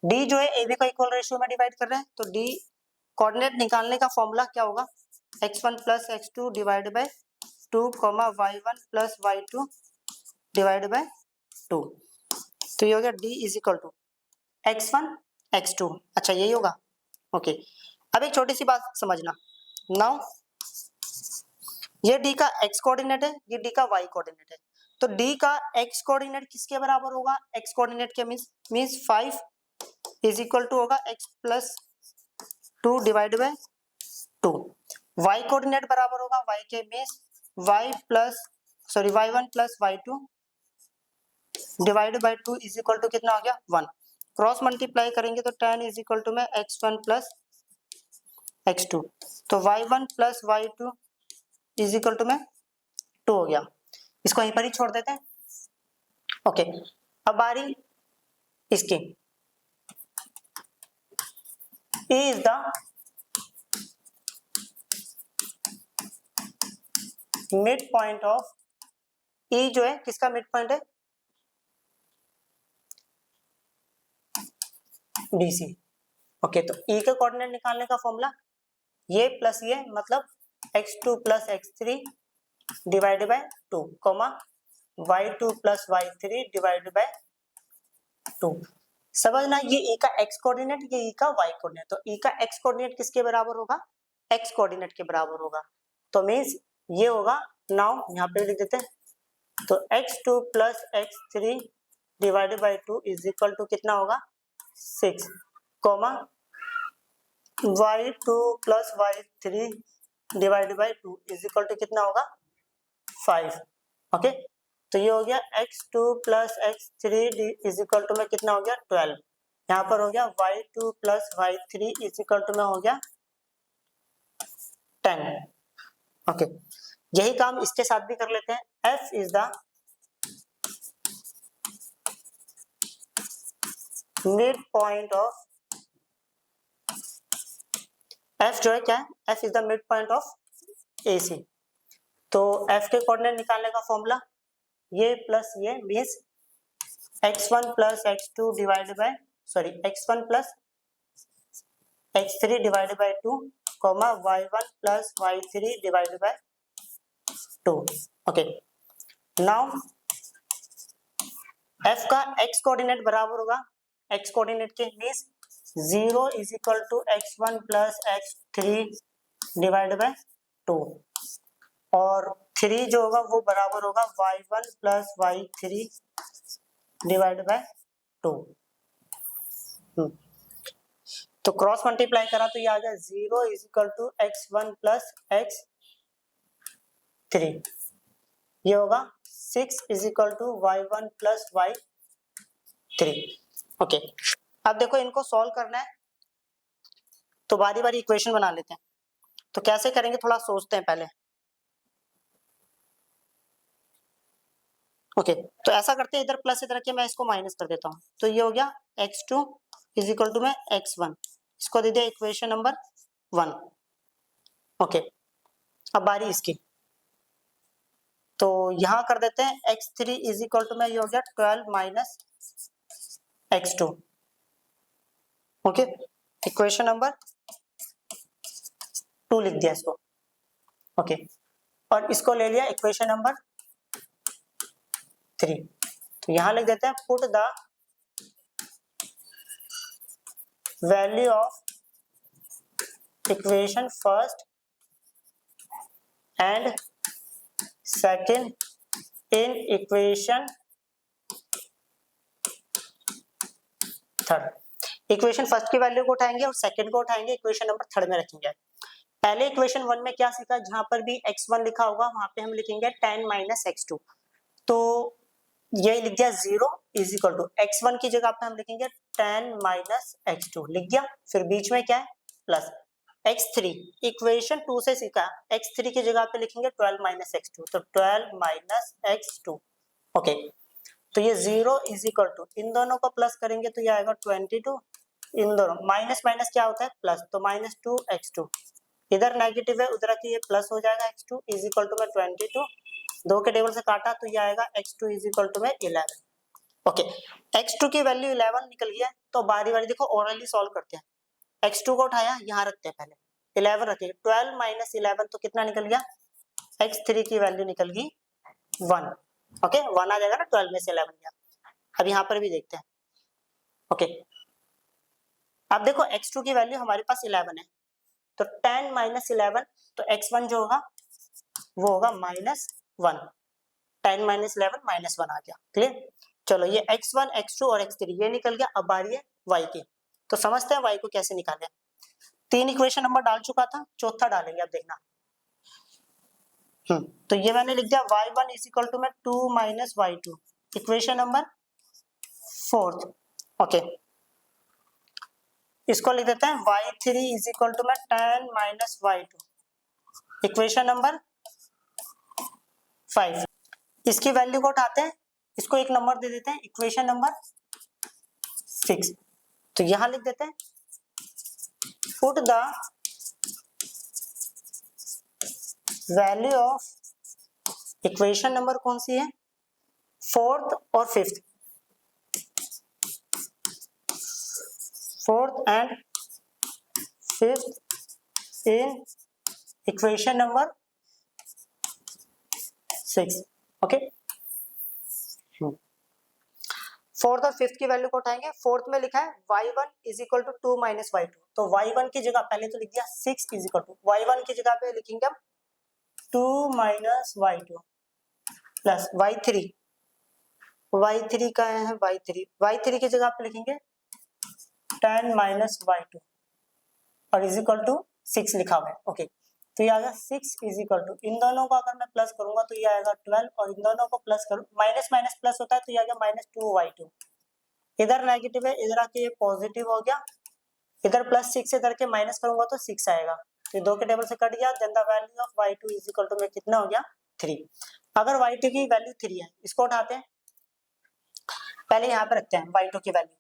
डी जो है AB को इक्वल रेशियो में डिवाइड कर रहे हैं, तो D कोऑर्डिनेट निकालने का फॉर्मूला क्या होगा, x1 plus x2 divide by 2 y1 plus y2 divide by 2। तो ये हो गया D is equal to x1 x2। अच्छा यही होगा। ओके अब एक छोटी सी बात समझना। नाउ ये D का x कोऑर्डिनेट है, ये D का y कोऑर्डिनेट है। तो D का x कोऑर्डिनेट किसके बराबर होगा, x कोऑर्डिनेट के मींस 5 इज इक्वल टू होगा x plus 2 divide by 2। y coordinate बराबर होगा y के means y1 plus y2 divide by 2 is equal to कितना हो गया 1। क्रॉस मल्टीप्लाई करेंगे तो 10 इज इक्वल टू में x1 प्लस x2, तो y1 plus y2 is equal to में 2 हो गया। इसको यहीं पर ही छोड़ देते हैं। ओके अब बारी इसकी, E is the mid point of, E जो है किसका मिड पॉइंट है, BC। ओके तो E के कोऑर्डिनेट निकालने का फॉर्मूला ये प्लस ये मतलब x2 plus x3 divide by 2 y2 plus y3 divide by 2। समझना ये E का x कोऑर्डिनेट, ये E का y कोऑर्डिनेट। तो E का x कोऑर्डिनेट किसके बराबर होगा, x कोऑर्डिनेट के बराबर होगा। तो मींस ये होगा, नाउ यहाँ पे लिख देते हैं, तो x2 plus x3 divided by 2 is equal to कितना होगा 6, y2 plus y3 divided by 2 is equal to कितना होगा 5। ओके तो ये हो गया x2 plus x3 is equal to में कितना हो गया 12। यहाँ पर हो गया y2 plus y3 is equal to में हो गया 10। ओके, यही काम इसके साथ भी कर लेते हैं। f is the mid point of, f जो है क्या है, f is the mid point of AC। तो f के कोऑर्डिनेट निकालने का फॉर्मूला ये प्लस ये means x1 plus x2 divided by x1 plus x3 divided by 2 comma y1 plus y3 divided by 2। Okay, now f का x coordinate बराबर होगा x coordinate के means 0 is equal to x1 plus x3 divided by 2 और 3 जो होगा वो बराबर होगा y1 plus y3 divide by 2। तो क्रॉस मल्टीप्लाई करा तो ये आ गया 0 is equal to x1 plus x3, ये होगा 6 is equal to y1 plus y3। Okay, अब देखो इनको सॉल्व करना है तो बारी बारी इक्वेशन बना लेते हैं। तो कैसे करेंगे थोड़ा सोचते हैं पहले। ओके, तो ऐसा करते हैं, इधर प्लस इधर के मैं इसको माइनस कर देता हूँ। तो ये हो गया x2 इज इक्वल टू में x1, इसको दे दिया इक्वेशन नंबर 1। ओके, अब बारी इसकी, तो यहाँ कर देते हैं x3 इज इक्वल टू में ये हो गया 12 minus x2। Okay, equation number 2 लिख दिया इसको। ओके, और इसको ले लिया इक्वेशन नंबर 3। तो यहां लिख देते हैं put the value of equation first and second in equation third. Equation first की वैल्यू को उठाएंगे और सेकंड को उठाएंगे, इक्वेशन नंबर थर्ड में रखेंगे। पहले इक्वेशन 1 में क्या सीखा, जहां पर भी x1 लिखा होगा वहां पे हम लिखेंगे 10 माइनस x2। तो ये लिख दिया 0 इज इक्वल टू x1 की जगह पे हम लिखेंगे 10 माइनस x2 लिख दिया, फिर बीच में क्या है प्लस x3, इक्वेशन 2 से सीखा x3 की जगह पे लिखेंगे 12 माइनस x2, तो 12 माइनस x2। ओके, तो ये 0 इज इक्वल टू इन दोनों को प्लस करेंगे तो ये आएगा 22, इन दोनों माइनस माइनस क्या होता है प्लस, तो माइनस 2x2, इधर नेगेटिव है उधर की ये प्लस हो जाएगा x2 इज इक्वल टू में 22, 2 के टेबल से काटा तो ये आएगा x2 इज इक्वल टू में 11। ओके, x2 की वैल्यू 11 निकल गया, तो बारी बारी देखो ओरली सॉल्व करते हैं। x2 को उठाया यहाँ रखते हैं, पहले 11 रखे, 12 माइनस 11 तो कितना निकल गया, x3 की वैल्यू निकल गई 1। ओके, 1 आ जाएगा ना, 12 में से 11 गया। अब यहाँ पर भी देखते हैं। ओके, अब देखो x2 की वैल्यू हमारे पास 11 है, तो 10 माइनस 11, तो x1 जो होगा वो होगा -1, 10 माइनस 11 -1 आ गया। क्लियर, चलो ये x1 x2 और x3 ये निकल गया। अब बारी है y की, तो समझते हैं y को कैसे निकालें। 3 इक्वेशन नंबर डाल चुका था, चौथा डालेंगे, अब देखना। तो ये मैंने लिख दिया y1 इज इक्वल टू में 2 minus y2, equation number 4। Okay, इसको लिख देते हैं y3 इज इक्वल टू में 10 माइनस y2, इक्वेशन नंबर 5। इसकी वैल्यू को उठाते हैं, इसको एक नंबर दे देते हैं, इक्वेशन नंबर 6। तो यहां लिख देते हैं put the value of equation number कौन सी है, 4th और 5th, 4th and 5th in equation number 6। Okay, 4th और 5th की वैल्यू को उठाएंगे। 4th में लिखा है y1 is equal to 2 minus y2, तो y1 की जगह पहले तो लिख दिया 6 इज इक्वल टू, y1 की जगह पे लिखेंगे हम 2 minus y2 plus y3, y3 का है y3 की जगह पे लिखेंगे 10 माइनस y2 और इज इक्वल टू 6 लिखा हुआ है। ओके, तो ये आएगा 6 इज इक्वल टू, इन दोनों को अगर मैं प्लस करूंगा तो ये आएगा 12, और इन दोनों को प्लस करूं, माइनस माइनस प्लस होता है तो ये आ गया -2y2। इधर नेगेटिव है, इधर आके ये पॉजिटिव हो गया, इधर +6 इधर के माइनस करूंगा तो 6 आएगा, तो 2 के टेबल से कट गया। Then the value of y2 is equal to में कितना हो गया 3। अगर y2 की वैल्यू 3 है, इसको उठाते हैं, पहले यहाँ पे रखते हैं y2 की वैल्यू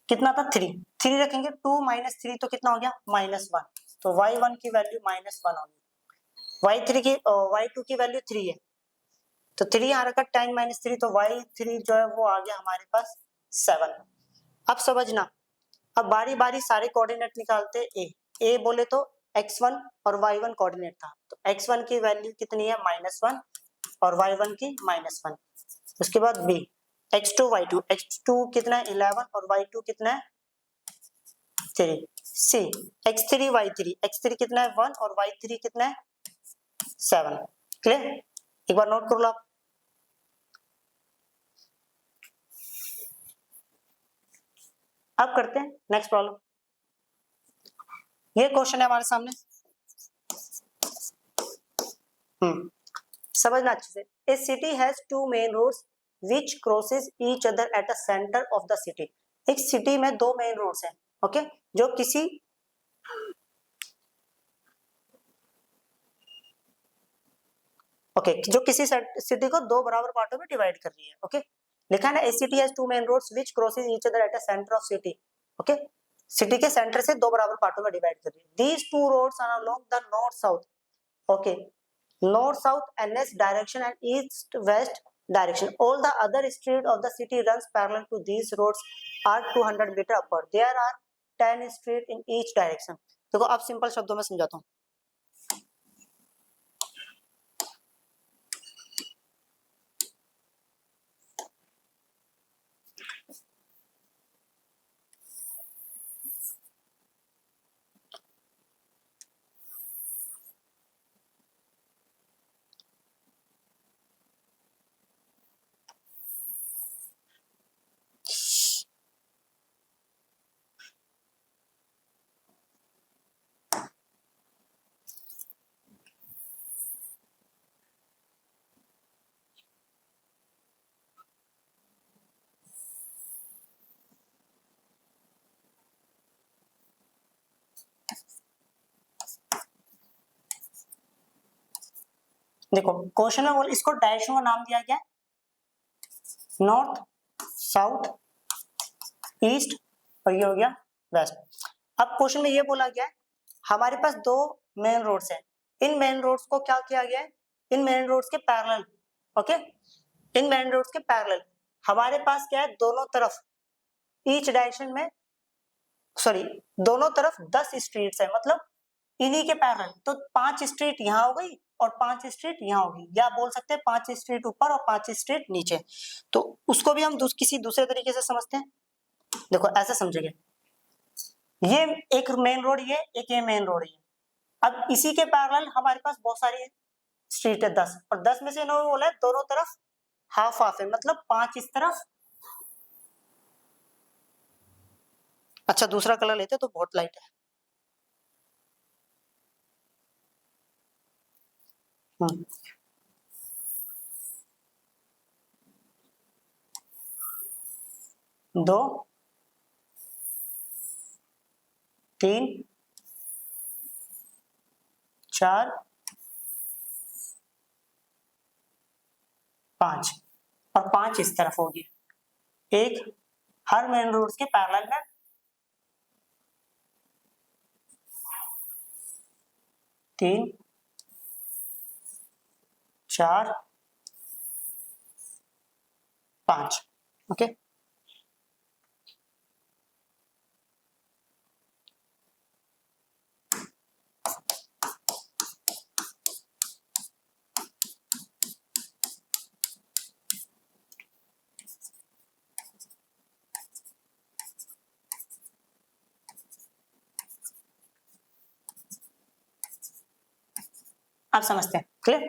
कितना था 3 रखेंगे, 2 - 3 तो कितना हो गया -1, तो y1 की वैल्यू -1 होगी। y2 की वैल्यू 3 है, तो 3 यहाँ रखा, 10 - 3 तो y3 जो है वो आ गया हमारे पास 7। अब समझना, अब बारी बारी सारे कोऑर्डिनेट निकालते। ए बोले तो x1 और y1 कोऑर्डिनेट था, तो x1 की वैल्यू कितनी है -1 और y1 की -1। उसके बाद b x2 y2, x2 कितना है 11 और y2 कितना है 3। c x3 y3, x3 कितना है 1 और y3 कितना है 7। क्लियर, एक बार नोट कर लो आप। अब करते हैं नेक्स्ट प्रॉब्लम। ये क्वेश्चन है हमारे सामने, समझना अच्छे से। A city has 2 main roads which crosses each other at the centre of the city. एक सिटी में 2 मेन रोड्स हैं, ओके, जो किसी सिटी को 2 बराबर पार्टों में डिवाइड कर रही है। ओके, लिखा है ना, a city has 2 main roads which crosses each other at the centre of city. Okay, city के सेंटर से 2 बराबर पार्टों में डिवाइड कर रही है। These 2 roads are along the north south, okay, north south ns direction and east west direction. All the other street of the city runs parallel to these roads are 200 meter apart. There are 10 street in each direction. देखो अब simple शब्दों में समझाता हूँ। देखो question में इसको direction का नाम दिया गया नॉर्थ साउथ ईस्ट और ये हो गया वेस्ट। अब क्वेश्चन में ये बोला गया है हमारे पास 2 मेन रोड्स हैं, इन मेन रोड्स को क्या किया गया है, इन मेन रोड्स के पैरेलल, ओके, इन मेन रोड्स के पैरेलल हमारे पास क्या है, दोनों तरफ ईच डायरेक्शन में दोनों तरफ 10 स्ट्रीट्स है, मतलब इन्हीं के पैरेलल, तो 5 स्ट्रीट यहाँ हो गई और 5 स्ट्रीट यहाँ होगी, या बोल सकते हैं 5 स्ट्रीट ऊपर और 5 स्ट्रीट नीचे। तो उसको भी हम किसी दूसरे तरीके से समझते हैं। देखो ऐसे समझेंगे, ये एक मेन रोड, ये मेन रोड है। अब इसी के पैरेलल हमारे पास बहुत सारी स्ट्रीट है 10, और 10 में से इन्होंने बोला है दोनों तरफ हाफ हाफ है, मतलब 5 इस तरफ। अच्छा दूसरा कलर लेते तो बहुत लाइट है। दो 3 4 5 और 5 इस तरफ होगी, एक हर मेन रोड के पैरेलल में 3 4 5, ओके। आप समझते हैं, क्लियर।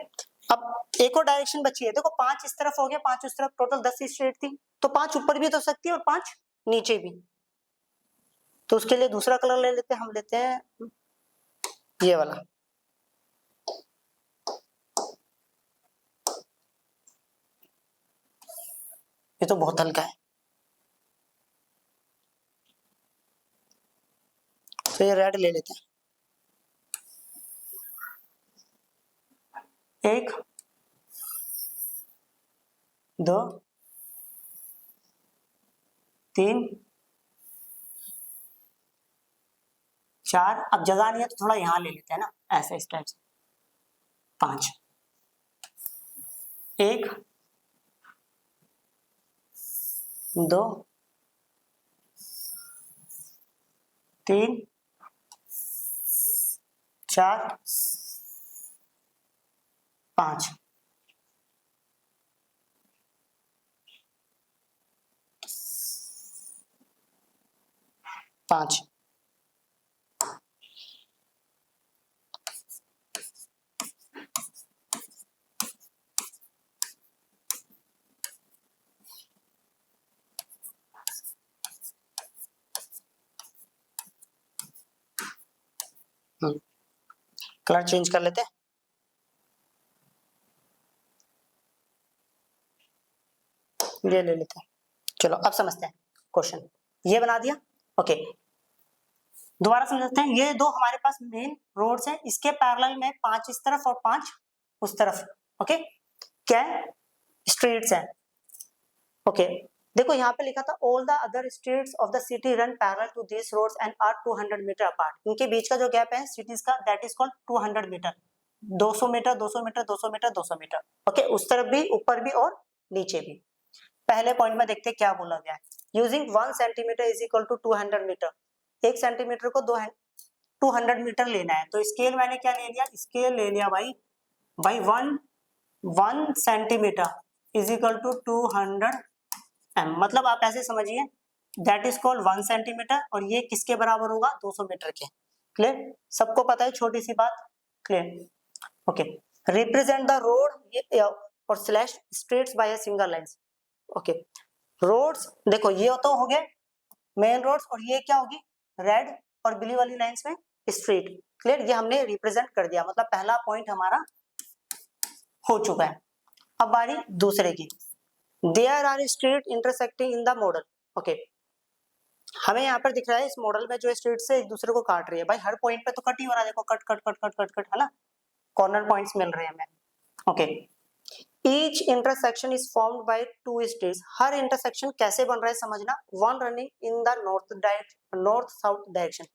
अब एक और डायरेक्शन बची है, देखो 5 इस तरफ हो गया, 5 उस तरफ, टोटल 10 स्ट्रेट थी, तो 5 ऊपर भी तो सकती है और 5 नीचे भी। तो उसके लिए दूसरा कलर ले लेते हैं, हम लेते हैं ये वाला, ये तो बहुत हल्का है, तो ये रेड ले लेते हैं। 1 2 3 4, अब जगह नहीं है तो थोड़ा यहाँ ले लेते हैं ना, ऐसे इस टाइप से। 5 1 2 3 4 5। कलर चेंज कर लेते हैं। ये ले लेते हैं। चलो अब समझते हैं क्वेश्चन। ये बना दिया, ओके। दोबारा समझते हैं। ये दो हमारे पास मेन रोड्स हैं, इसके पैरेलल में 5 इस तरफ और 5 उस तरफ, ओके। क्या है? स्ट्रीट्स हैं, ओके। देखो यहाँ पे लिखा था all the other streets of the city run parallel to this roads and are 200 metre apart. इनके बीच का जो गैप है सिटीज का, that is called 200 metre. 200 metre 200 metre 200 metre 200 metre, okay. उस तरफ भी, ऊपर भी और नीचे भी। पहले पॉइंट में देखते क्या बोला गया है। Using 1 centimetre is equal to 200 metre. 1 centimetre को 200 मीटर लेना है, तो स्केल मैंने क्या ले लिया, स्केल ले लिया भाई 1 centimetre is equal to 200 M. मतलब आप ऐसे समझिए, दैट इज कॉल्ड 1 सेंटीमीटर, और ये किसके बराबर होगा, 200 मीटर के। क्लियर? सबको पता है, छोटी सी बात, clear, okay. Represent the road और slash streets by a single lines, okay. Roads देखो ये तो हो गए मेन रोड्स, और ये क्या होगी, रेड और ब्लू वाली लाइंस में स्ट्रीट। क्लियर? ये हमने रिप्रेजेंट कर दिया, मतलब पहला पॉइंट हमारा हो चुका है। अब बारी दूसरे की। There are street intersecting in the model, okay. हमें यहाँ पर दिख रहा है इस मॉडल में जो स्ट्रीट से एक दूसरे को काट रही है, भाई हर पॉइंट पे तो कट ही हो रहा है, देखो cut cut cut cut cut cut, है ना, कॉर्नर पॉइंट्स मिल रहे हैं हमें, okay. Each intersection is formed by 2 streets. Her intersection कैसे बन रहा है समझना, one running in the north south direction.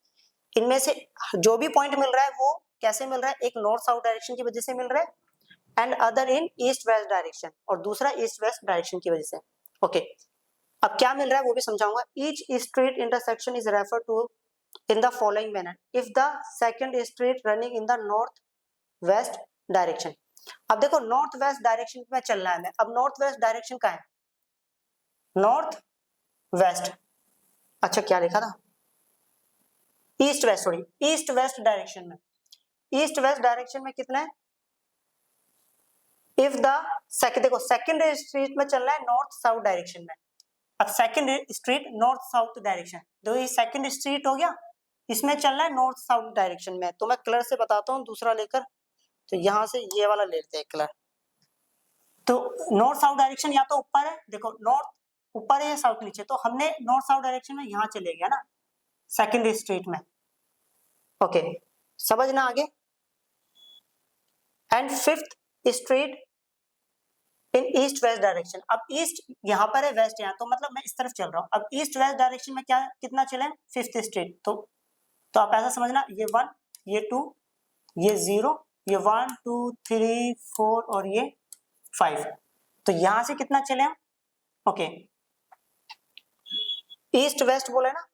इनमें से जो भी पॉइंट मिल रहा है वो कैसे मिल रहा है, एक नॉर्थ साउथ डायरेक्शन की वजह से मिल रहा है, and other in east west direction, और दूसरा ईस्ट वेस्ट डायरेक्शन की वजह से, ओके। अब क्या मिल रहा है वो भी समझाऊंगा। Each street intersection is referred to in the following manner. If the second street running in the north west direction. अब देखो नॉर्थ वेस्ट डायरेक्शन में चल रहा है मैं, अब नॉर्थ वेस्ट डायरेक्शन का है, नॉर्थ वेस्ट, अच्छा क्या लिखा था, east west, sorry east west direction में। ईस्ट वेस्ट डायरेक्शन में कितना है, इफ द सेकंड, देखो सेकंड स्ट्रीट में चल रहा है नॉर्थ साउथ डायरेक्शन में। अब second street north south direction, तो ये सेकंड स्ट्रीट हो गया, इसमें चल रहा है नॉर्थ साउथ डायरेक्शन में। तो मैं कलर से बताता हूँ दूसरा लेकर, तो यहां से ये वाला लेते हैं कलर। तो नॉर्थ साउथ डायरेक्शन या तो ऊपर है, देखो नॉर्थ ऊपर है या साउथ नीचे, तो हमने नॉर्थ साउथ डायरेक्शन में यहाँ चले गया ना सेकंड स्ट्रीट में, ओके। समझना आगे। And fifth street in east west direction. अब ईस्ट यहाँ पर है, वेस्ट यहाँ, तो मतलब मैं इस तरफ चल रहा हूँ। अब ईस्ट वेस्ट डायरेक्शन में क्या कितना चले, फिफ्थ स्ट्रीट। तो आप ऐसा समझना, ये 1 ये 2 ये 0 ये 1 2 3 4 और ये 5, तो यहां से कितना चले हम, ओके। ईस्ट वेस्ट बोले ना,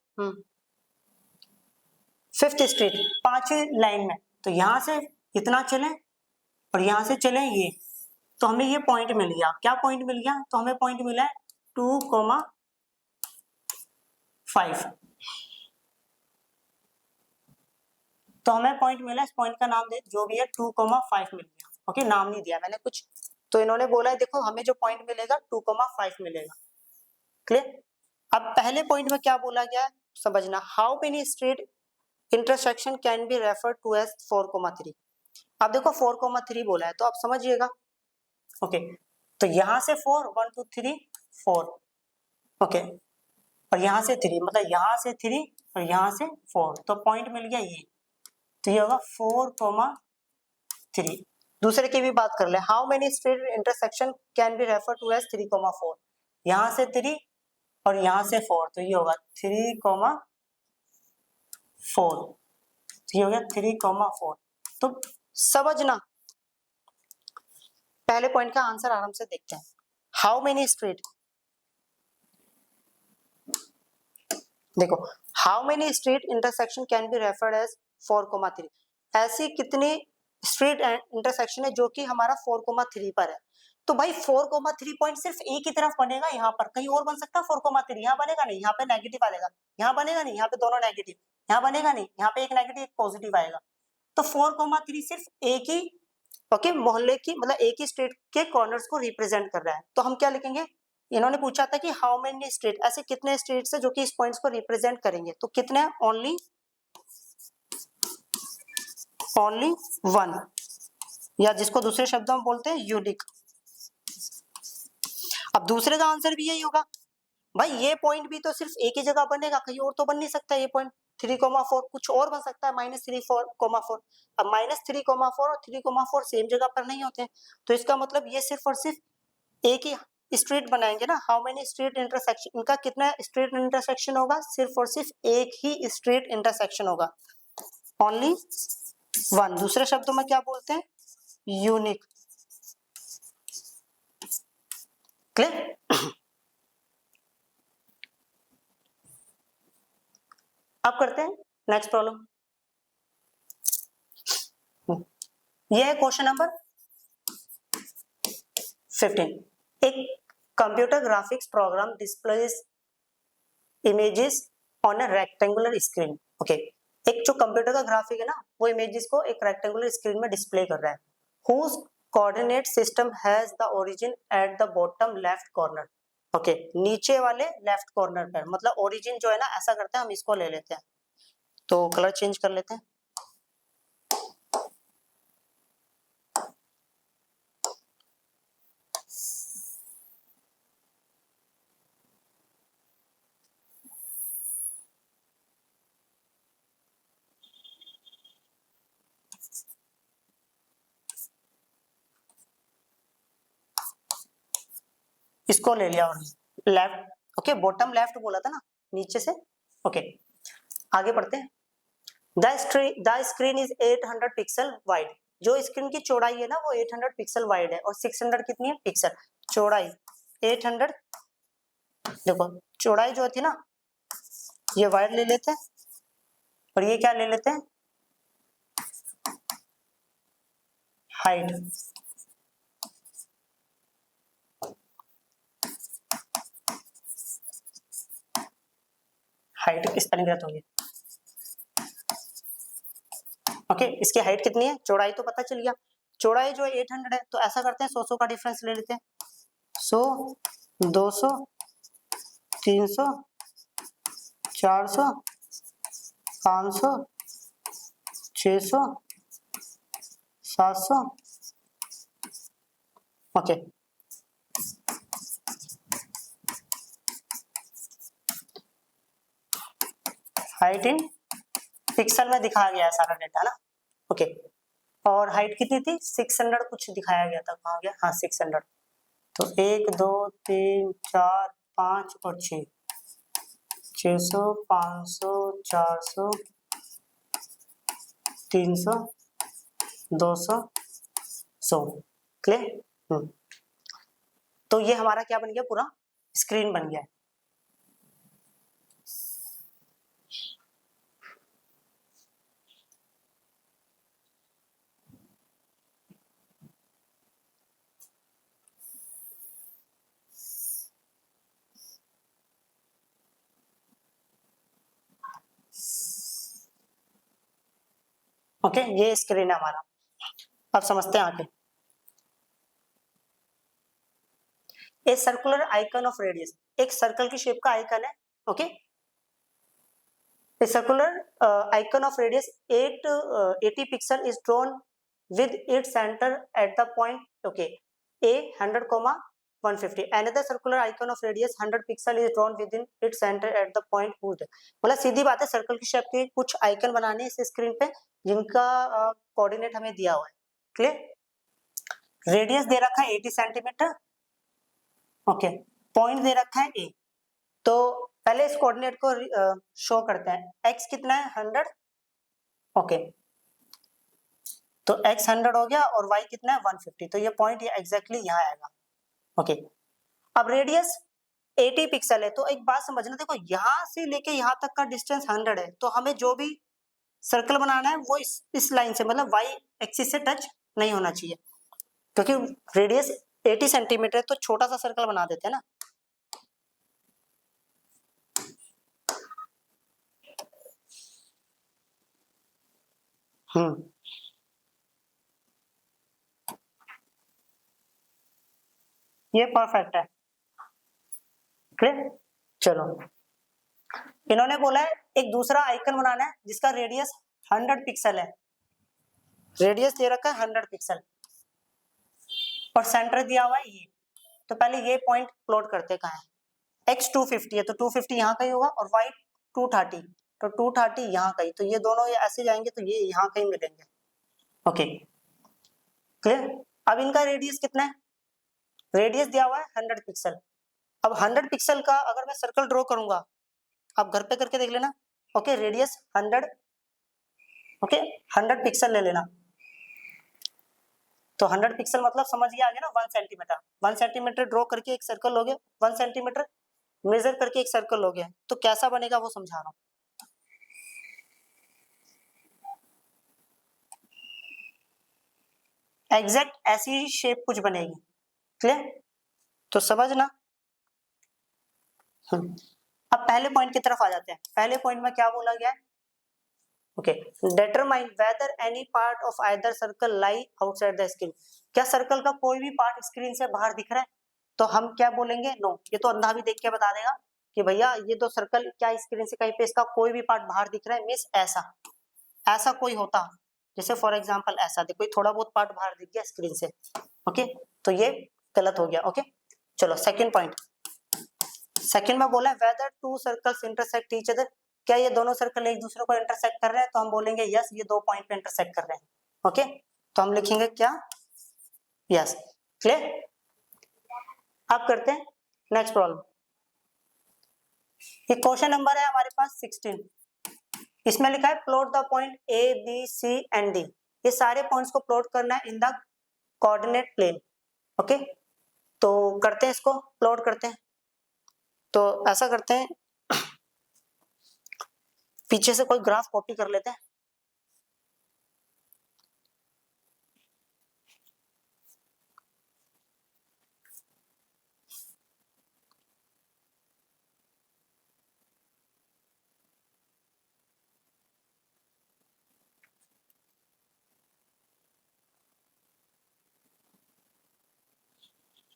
फिफ्थ स्ट्रीट 5वीं लाइन में, तो यहां से इतना चले और यहां से चले ये, तो हमें ये पॉइंट मिल गया। क्या पॉइंट मिल गया, तो हमें पॉइंट मिला है 2,5, तो हमें पॉइंट मिला, इस पॉइंट का नाम दे जो भी है 2,5 मिल गया, ओके। नाम नहीं दिया मैंने कुछ, तो इन्होंने बोला है देखो हमें जो पॉइंट मिलेगा 2,5 मिलेगा, क्लियर। अब पहले पॉइंट में क्या बोला गया है समझना, how many street intersection can be refer to as 4,3। अब देखो 4,3 बोला है, तो आप समझिएगा, ओके। तो यहां से 4 1 2 3 4, ओके, और यहाँ से 3, मतलब यहाँ से 3 और यहाँ से 4, तो पॉइंट मिल गया ये, तो ये होगा 4,3। दूसरे की भी बात कर ले, how many straight intersection can be refer to as 3,4, यहाँ से 3 और यहाँ से 4, तो ये होगा 3,4, तो ये हो गया 3,4। तो समझना, पहले पॉइंट का आंसर आराम से देखते हैं। हाउ मेनी स्ट्रीट, देखो, how many street intersection can be referred as 4,3, ऐसी कितनी स्ट्रीट इंटरसेक्शन है जो कि हमारा 4,3 पर है। तो भाई 4,3 पॉइंट सिर्फ एक ही तरफ बनेगा, यहाँ पर कहीं और बन सकता है 4,3, यहाँ बनेगा नहीं, यहाँ पे नेगेटिव आएगा, यहाँ बनेगा नहीं, यहाँ पे दोनों नेगेटिव, यहाँ बनेगा नहीं, यहाँ पे एक नेगेटिव एक पॉजिटिव आएगा। तो 4,3 सिर्फ एक ही ओके मोहल्ले की, मतलब एक ही स्ट्रीट के कॉर्नर्स को रिप्रेजेंट कर रहा है। तो हम क्या लिखेंगे, इन्होंने पूछा था कि हाउ मेनी स्ट्रीट, ऐसे कितने स्ट्रीट्स है जो कि इस पॉइंट्स को रिप्रेजेंट करेंगे, तो कितने, ओनली 1, या जिसको दूसरे शब्दों में बोलते हैं यूनिक। अब दूसरे का आंसर भी यही होगा, भाई ये पॉइंट भी तो सिर्फ एक ही जगह बनेगा, कहीं और तो बन नहीं सकता। ये पॉइंट 3,4 कुछ और बन सकता है, -3,4। अब -3,4 और 3,4 सेम जगह पर नहीं होते हैं, तो इसका मतलब ये सिर्फ और सिर्फ एक ही स्ट्रीट बनाएंगे ना। हाउ मेनी स्ट्रीट इंटरसेक्शन, इनका कितना स्ट्रीट इंटरसेक्शन होगा, सिर्फ और सिर्फ एक ही स्ट्रीट इंटरसेक्शन होगा, ओनली 1। दूसरे शब्दों में क्या बोलते हैं, यूनिक। क्लियर। अब करते हैं नेक्स्ट प्रॉब्लम। यह है क्वेश्चन नंबर 15। एक computer graphics program displays images on a rectangular screen. Okay, एक जो कंप्यूटर का ग्राफिक है ना, वो इमेजेस को एक रेक्टेंगुलर स्क्रीन में डिस्प्ले कर रहा है। Whose coordinate system has the origin at the bottom left corner. Okay, नीचे वाले लेफ्ट कॉर्नर पर, मतलब ओरिजिन जो है ना, ऐसा करते हैं हम, इसको ले लेते हैं, तो कलर चेंज कर लेते हैं। इसको ले लिया और लेफ्ट, ओके, बॉटम लेफ्ट बोला था ना, नीचे से। ओके, आगे बढ़ते हैं। The screen is 800 pixel wide. जो स्क्रीन की चौड़ाई है ना, वो 800 पिक्सल वाइड है, और 600 कितनी है, पिक्सल। चौड़ाई 800, देखो चौड़ाई जो थी ना, ये वाइड ले लेते हैं, और ये क्या ले लेते हैं, हाइट। हाइट किस तरह गलत होगी, ओके, इसकी हाइट कितनी है, चौड़ाई तो पता चल गया, चौड़ाई जो है 800 है, तो ऐसा करते हैं 100 का डिफरेंस ले लेते हैं, 100, 200, 300, 400, 500, 600, 700, ओके। हाइट इन पिक्सल में दिखाया गया है सारा डेटा ना, ओके। और हाइट कितनी थी, 600 कुछ दिखाया गया था, कहाँ गया, हाँ 600। तो 1 2 3 4 5 और 6, 600, 500, 400, 300, 200, 100। क्लियर। तो ये हमारा क्या बन गया, पूरा स्क्रीन बन गया है। ओके, ये स्क्रीन है हमारा। अब समझते हैं आगे। A circular icon of radius, एक सर्कल की शेप का आइकन है, okay. A circular icon of radius 80 pixel is drawn with its centre at the point, okay, A 100, 150. Another circular icon of radius 100 pixel is drawn within its center at the point whose, मतलब सीधी बात है, circle की shape के कुछ icon बनाने हैं इस screen पे जिनका कोऑर्डिनेट हमें दिया हुआ है. क्लियर. रेडियस दे रखा है 80 सेंटीमीटर. ओके, पॉइंट दे रखा है ए. तो पहले इस कोऑर्डिनेट को शो करते हैं. x कितना है 100. ओके, तो x 100 हो गया और y कितना है 150. तो ये पॉइंट ये एग्जैक्टली यहाँ आएगा. ओके, अब रेडियस 80 पिक्सल है. तो एक बात समझना, देखो यहाँ से लेके यहाँ तक का डिस्टेंस 100 है. तो हमें जो भी सर्कल बनाना है वो इस लाइन से, मतलब y एक्सिस से टच नहीं होना चाहिए, क्योंकि रेडियस 80 सेंटीमीटर है. तो छोटा सा सर्कल बना देते हैं ना. ये परफेक्ट है. क्लियर. चलो, इन्होंने बोला है एक दूसरा आइकन बनाना है जिसका रेडियस 100 पिक्सल है. रेडियस दे रखा है 100 पिक्सल और सेंटर दिया हुआ है ये. तो पहले ये पॉइंट प्लॉट करते कहाँ है. x 250 है तो 250 यहाँ का ही होगा और y 230, तो 230 यहाँ का ही. तो ये दोनों ये ऐसे जाएंगे तो ये यहाँ कहीं मिलेंगे. Okay, clear. अब इनका रेडियस कितना है. रेडियस दिया हुआ है 100 पिक्सल. अब 100 पिक्सल का अगर मैं सर्कल ड्रॉ करूंगा, आप घर पे करके देख लेना. Okay, radius 100. ओके, 100 पिक्सल ले लेना. तो 100 पिक्सल मतलब समझ गया आगे ना, 1 सेंटीमीटर. 1 सेंटीमीटर ड्रॉ करके एक सर्कल लोगे, 1 सेंटीमीटर मेजर करके एक सर्कल लोगे, तो कैसा बनेगा वो समझा रहा हूं. एग्जैक्ट ऐसी शेप कुछ बनेगी. क्लियर. तो समझना. अब पहले पॉइंट की तरफ आ जाते हैं. पहले पॉइंट में क्या बोला गया है. Okay, determine whether any part of either circle lie outside the screen. क्या सर्कल का कोई भी पार्ट स्क्रीन से बाहर दिख रहा है. तो हम क्या बोलेंगे, नो. ये तो अंधा भी देख के बता देगा कि भैया ये तो सर्कल क्या स्क्रीन से कहीं पे इसका कोई भी पार्ट बाहर दिख रहा है. मींस ऐसा कोई होता, जैसे फॉर एग्जांपल ऐसा देखो थोड़ा बहुत पार्ट बाहर दिख गया स्क्रीन से. ओके, तो ये गलत हो गया. ओके, चलो सेकंड पॉइंट. सेकंड में बोला है weather to circles intersect each other. क्या ये दोनों सर्कल एक दूसरे को इंटरसेक्ट कर रहे हैं. तो हम बोलेंगे यस, ये दो पॉइंट पे इंटरसेक्ट कर रहे हैं. ओके, तो हम लिखेंगे क्या, यस. क्लियर. अब करते हैं नेक्स्ट प्रॉब्लम. ये क्वेश्चन नंबर है हमारे पास 16. इसमें लिखा है plot the point A B C and D. ये सारे पॉइंट्स को प्लॉट करना है in the coordinate plane. Okay, तो करते हैं, इसको प्लॉट करते हैं. तो ऐसा करते हैं, पीछे से कोई ग्राफ कॉपी कर लेते हैं.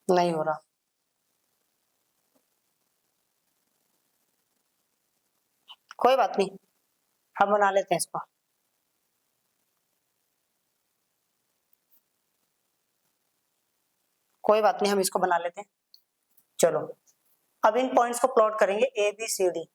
नहीं हो रहा, कोई बात नहीं, हम बना लेते हैं इसको. कोई बात नहीं, हम इसको बना लेते हैं. चलो, अब इन पॉइंट्स को प्लॉट करेंगे A B C D.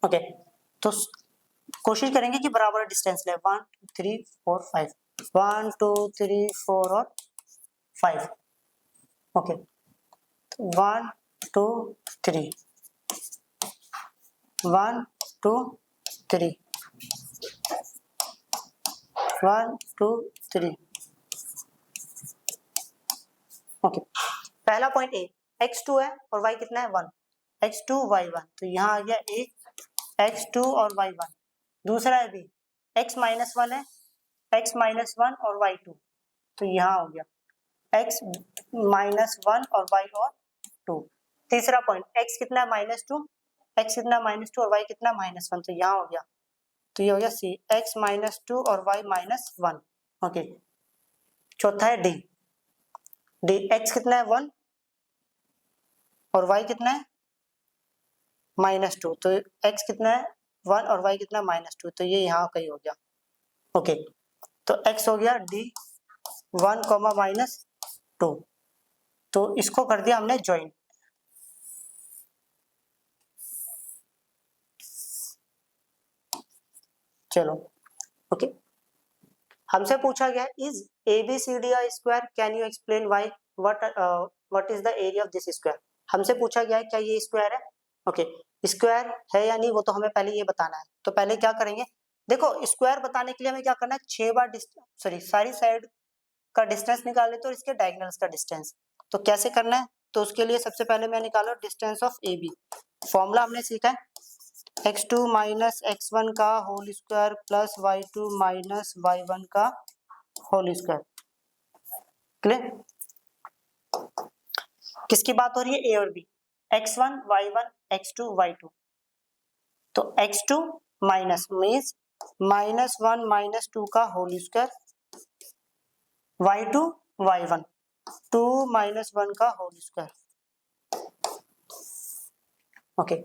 Okay, तो कोशिश करेंगे कि बराबर डिस्टेंस ले. 1 2 3 4 5, 1 2 3 4 और 5. ओके, 1 2 3, 1 2 3, 1 2 3. ओके, पहला पॉइंट ए x2 है और y कितना है 1. x2 y1, तो यहाँ आ गया a x2 और y1. दूसरा है b x माइनस 1 है, x माइनस 1 और y2, तो यहाँ हो गया x माइनस 1 और y और 2. तीसरा पॉइंट x कितना है -2, x कितना -2 और y कितना -1, तो यहाँ हो गया. तो ये हो गया c x -2 और y -1. ओके, चौथा है d डी एक्स कितना है 1 और वाई कितना है -2, तो एक्स कितना है 1 और वाई कितना है -2, तो ये यहाँ कहीं हो गया। ओके, तो एक्स हो गया डी 1, -2, तो इसको कर दिया हमने ज्वाइन। चलो ओके, हमसे पूछा गया is ABCD a square, can you explain why, what is the area of this square. हमसे पूछा गया है क्या ये स्क्वायर है। ओके, स्क्वायर है या नहीं वो तो हमें पहले ये बताना है। तो पहले क्या करेंगे, देखो स्क्वायर बताने के लिए हमें क्या करना है, 6 बार सारी साइड का डिस्टेंस निकाल लेते और इसके डायगोनल्स का डिस्टेंस। तो कैसे करना है, तो उसके लिए सबसे पहले मैं निकालो डिस्टेंस ऑफ AB। फॉर्मूला हमने सीखा है x2 माइनस x1 का whole square plus y2 minus y1 का होल स्क्वायर। क्लियर, किसकी बात हो रही है, A और B, x1 y1 x2 y2। तो x2 माइनस मीन्स -1 -2 का होल स्क्वायर, y2 y1 2 -1 का होल स्क्वायर। ओके,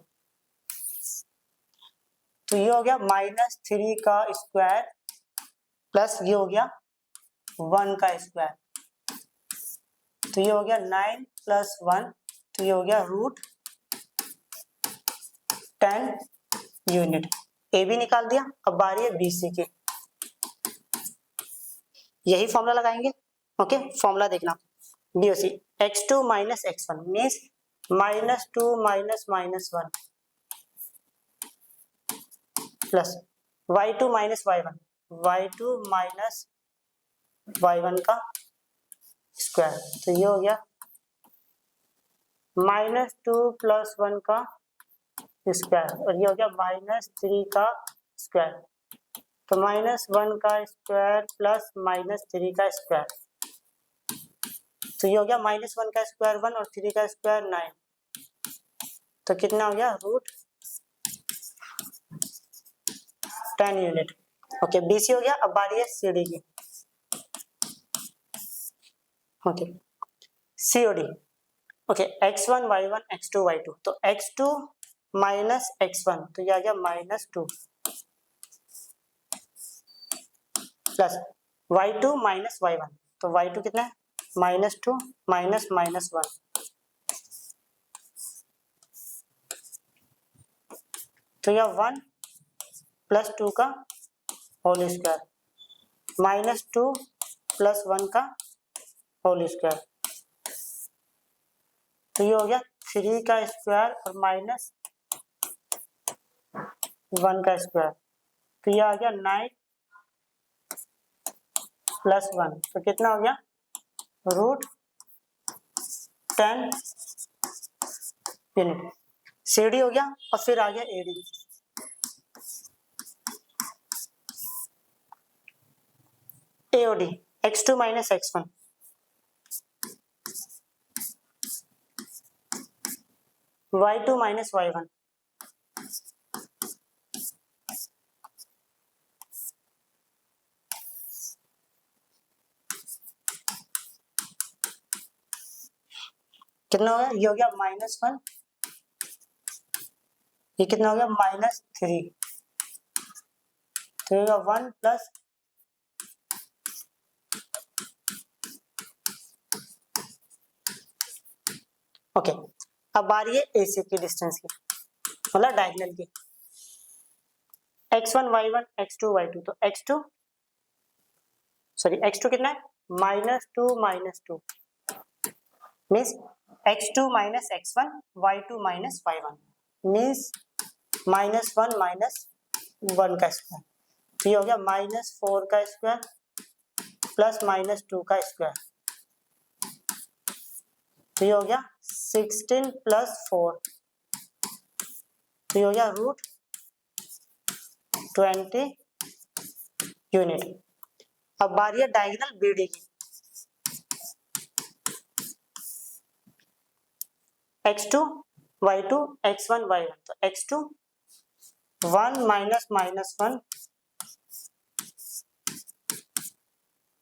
तो ये हो गया -3 का स्क्वायर प्लस ये हो गया 1 का स्क्वायर, तो ये हो गया 9 + 1, तो ये हो गया √10 यूनिट। ए बी निकाल दिया, अब बारी है BC की, यही फॉर्मूला लगाएंगे। ओके, फॉर्मूला देखना, BOC x2 minus x1 means -2 minus -1 plus y2 minus y1 y2 minus y1 का स्क्वायर, तो ये हो गया -2 + 1 का स्क्वायर और ये हो गया -3 का स्क्वायर, तो -1 का स्क्वायर प्लस -3 का स्क्वायर, तो ये हो गया -1 का स्क्वायर 1 और 3 का स्क्वायर 9, तो कितना हो गया √10 यूनिट। ओके, BC हो गया, अब बारी है CD की। Okay, COD। Okay, x1 y1 x2 y2, तो x2 माइनस x1, तो ये आ गया -2 प्लस y2 माइनस y1, तो y2 कितना है -2 माइनस -1, तो यह 1 + 2 का होल स्क्वायर -2 + 1 का होल स्क्वायर, तो ये हो गया 3 का स्क्वायर और -1 का स्क्वायर, तो ये आ गया 9 + 1, तो कितना हो गया √10 यूनिट। CD हो गया और फिर आ गया AD। AOD x2 minus x1 y2 minus y1 कितना हो गया, ये हो गया -1, ये कितना हो गया -3, तो ये होगा 1 प्लस ओके। अब बारी है AC की डिस्टेंस की, मतलब डायगोनल की, x1 y1 x2 y2, तो x2 कितना है -2 means x2 minus x1 y2 minus y1 means -1 -1 का स्क्वायर, तो ये हो गया -4 का स्क्वायर प्लस -2 का स्क्वायर, तो ये हो गया 16 + 4, तो ये हो गया √20 यूनिट। अब बारी है डायगोनल BD की, x2 y2 x1 y1, तो x2 1 minus -1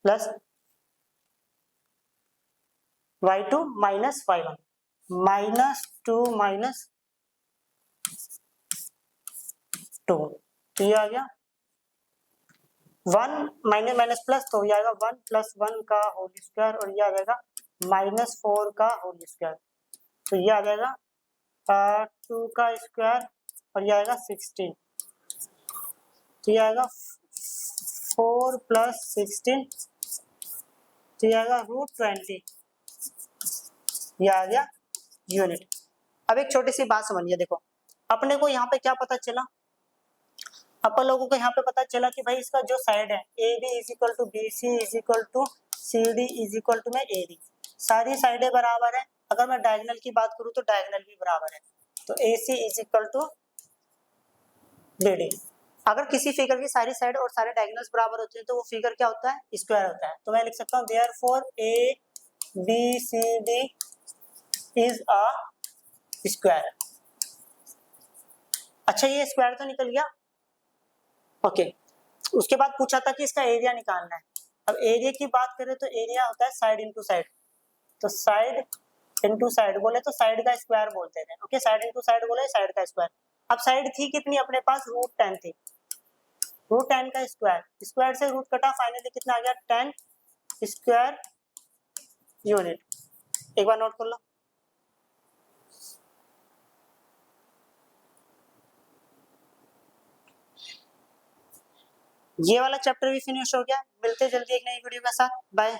plus y2 minus y1 -2 minus 2, तो ये आ गया 1 माइनस माइनस प्लस, तो ये आएगा 1 + 1 का होल स्क्वायर, और ये आ जाएगा -4 का होल स्क्वायर, तो ये आ जाएगा 2 का स्क्वायर, और ये आएगा 16, तो ये आएगा 4 + 16, तो ये आएगा √20, ये आ गया यूनिट। अब एक छोटी सी बात समझिए, देखो अपने को यहाँ पे क्या पता चला, अपन लोगों को यहाँ पे पता चला कि भाई इसका जो साइड है AB = BC = CD = में AD, सारी साइडें बराबर है। अगर मैं डायगोनल की बात करूँ तो डायगोनल भी बराबर है, तो AC = BD। अगर किसी फिगर की सारी साइड और सारे डायगोनल्स बराबर होते हैं तो वो फिगर क्या होता है, स्क्वायर होता है। तो मैं लिख सकता हूँ therefore ABCD is a square. अच्छा, ये स्क्वायर तो निकल गया, ओके। उसके बाद पूछा था कि इसका एरिया निकालना है। अब एरिया की बात करें तो एरिया होता है साइड इंटू साइड, तो साइड इंटू साइड बोले तो साइड का स्क्वायर बोलते थे, ओके। साइड इंटू साइड बोले साइड का स्क्वायर। अब साइड थी कितनी अपने पास, √10 थी, √10 का स्क्वायर, स्क्वायर से रूट कटा, फाइनली कितना आ गया 10 स्क्वायर यूनिट। एक बार नोट कर लो। ये वाला चैप्टर भी फिनिश हो गया। मिलते जल्दी एक नई वीडियो के साथ, बाय।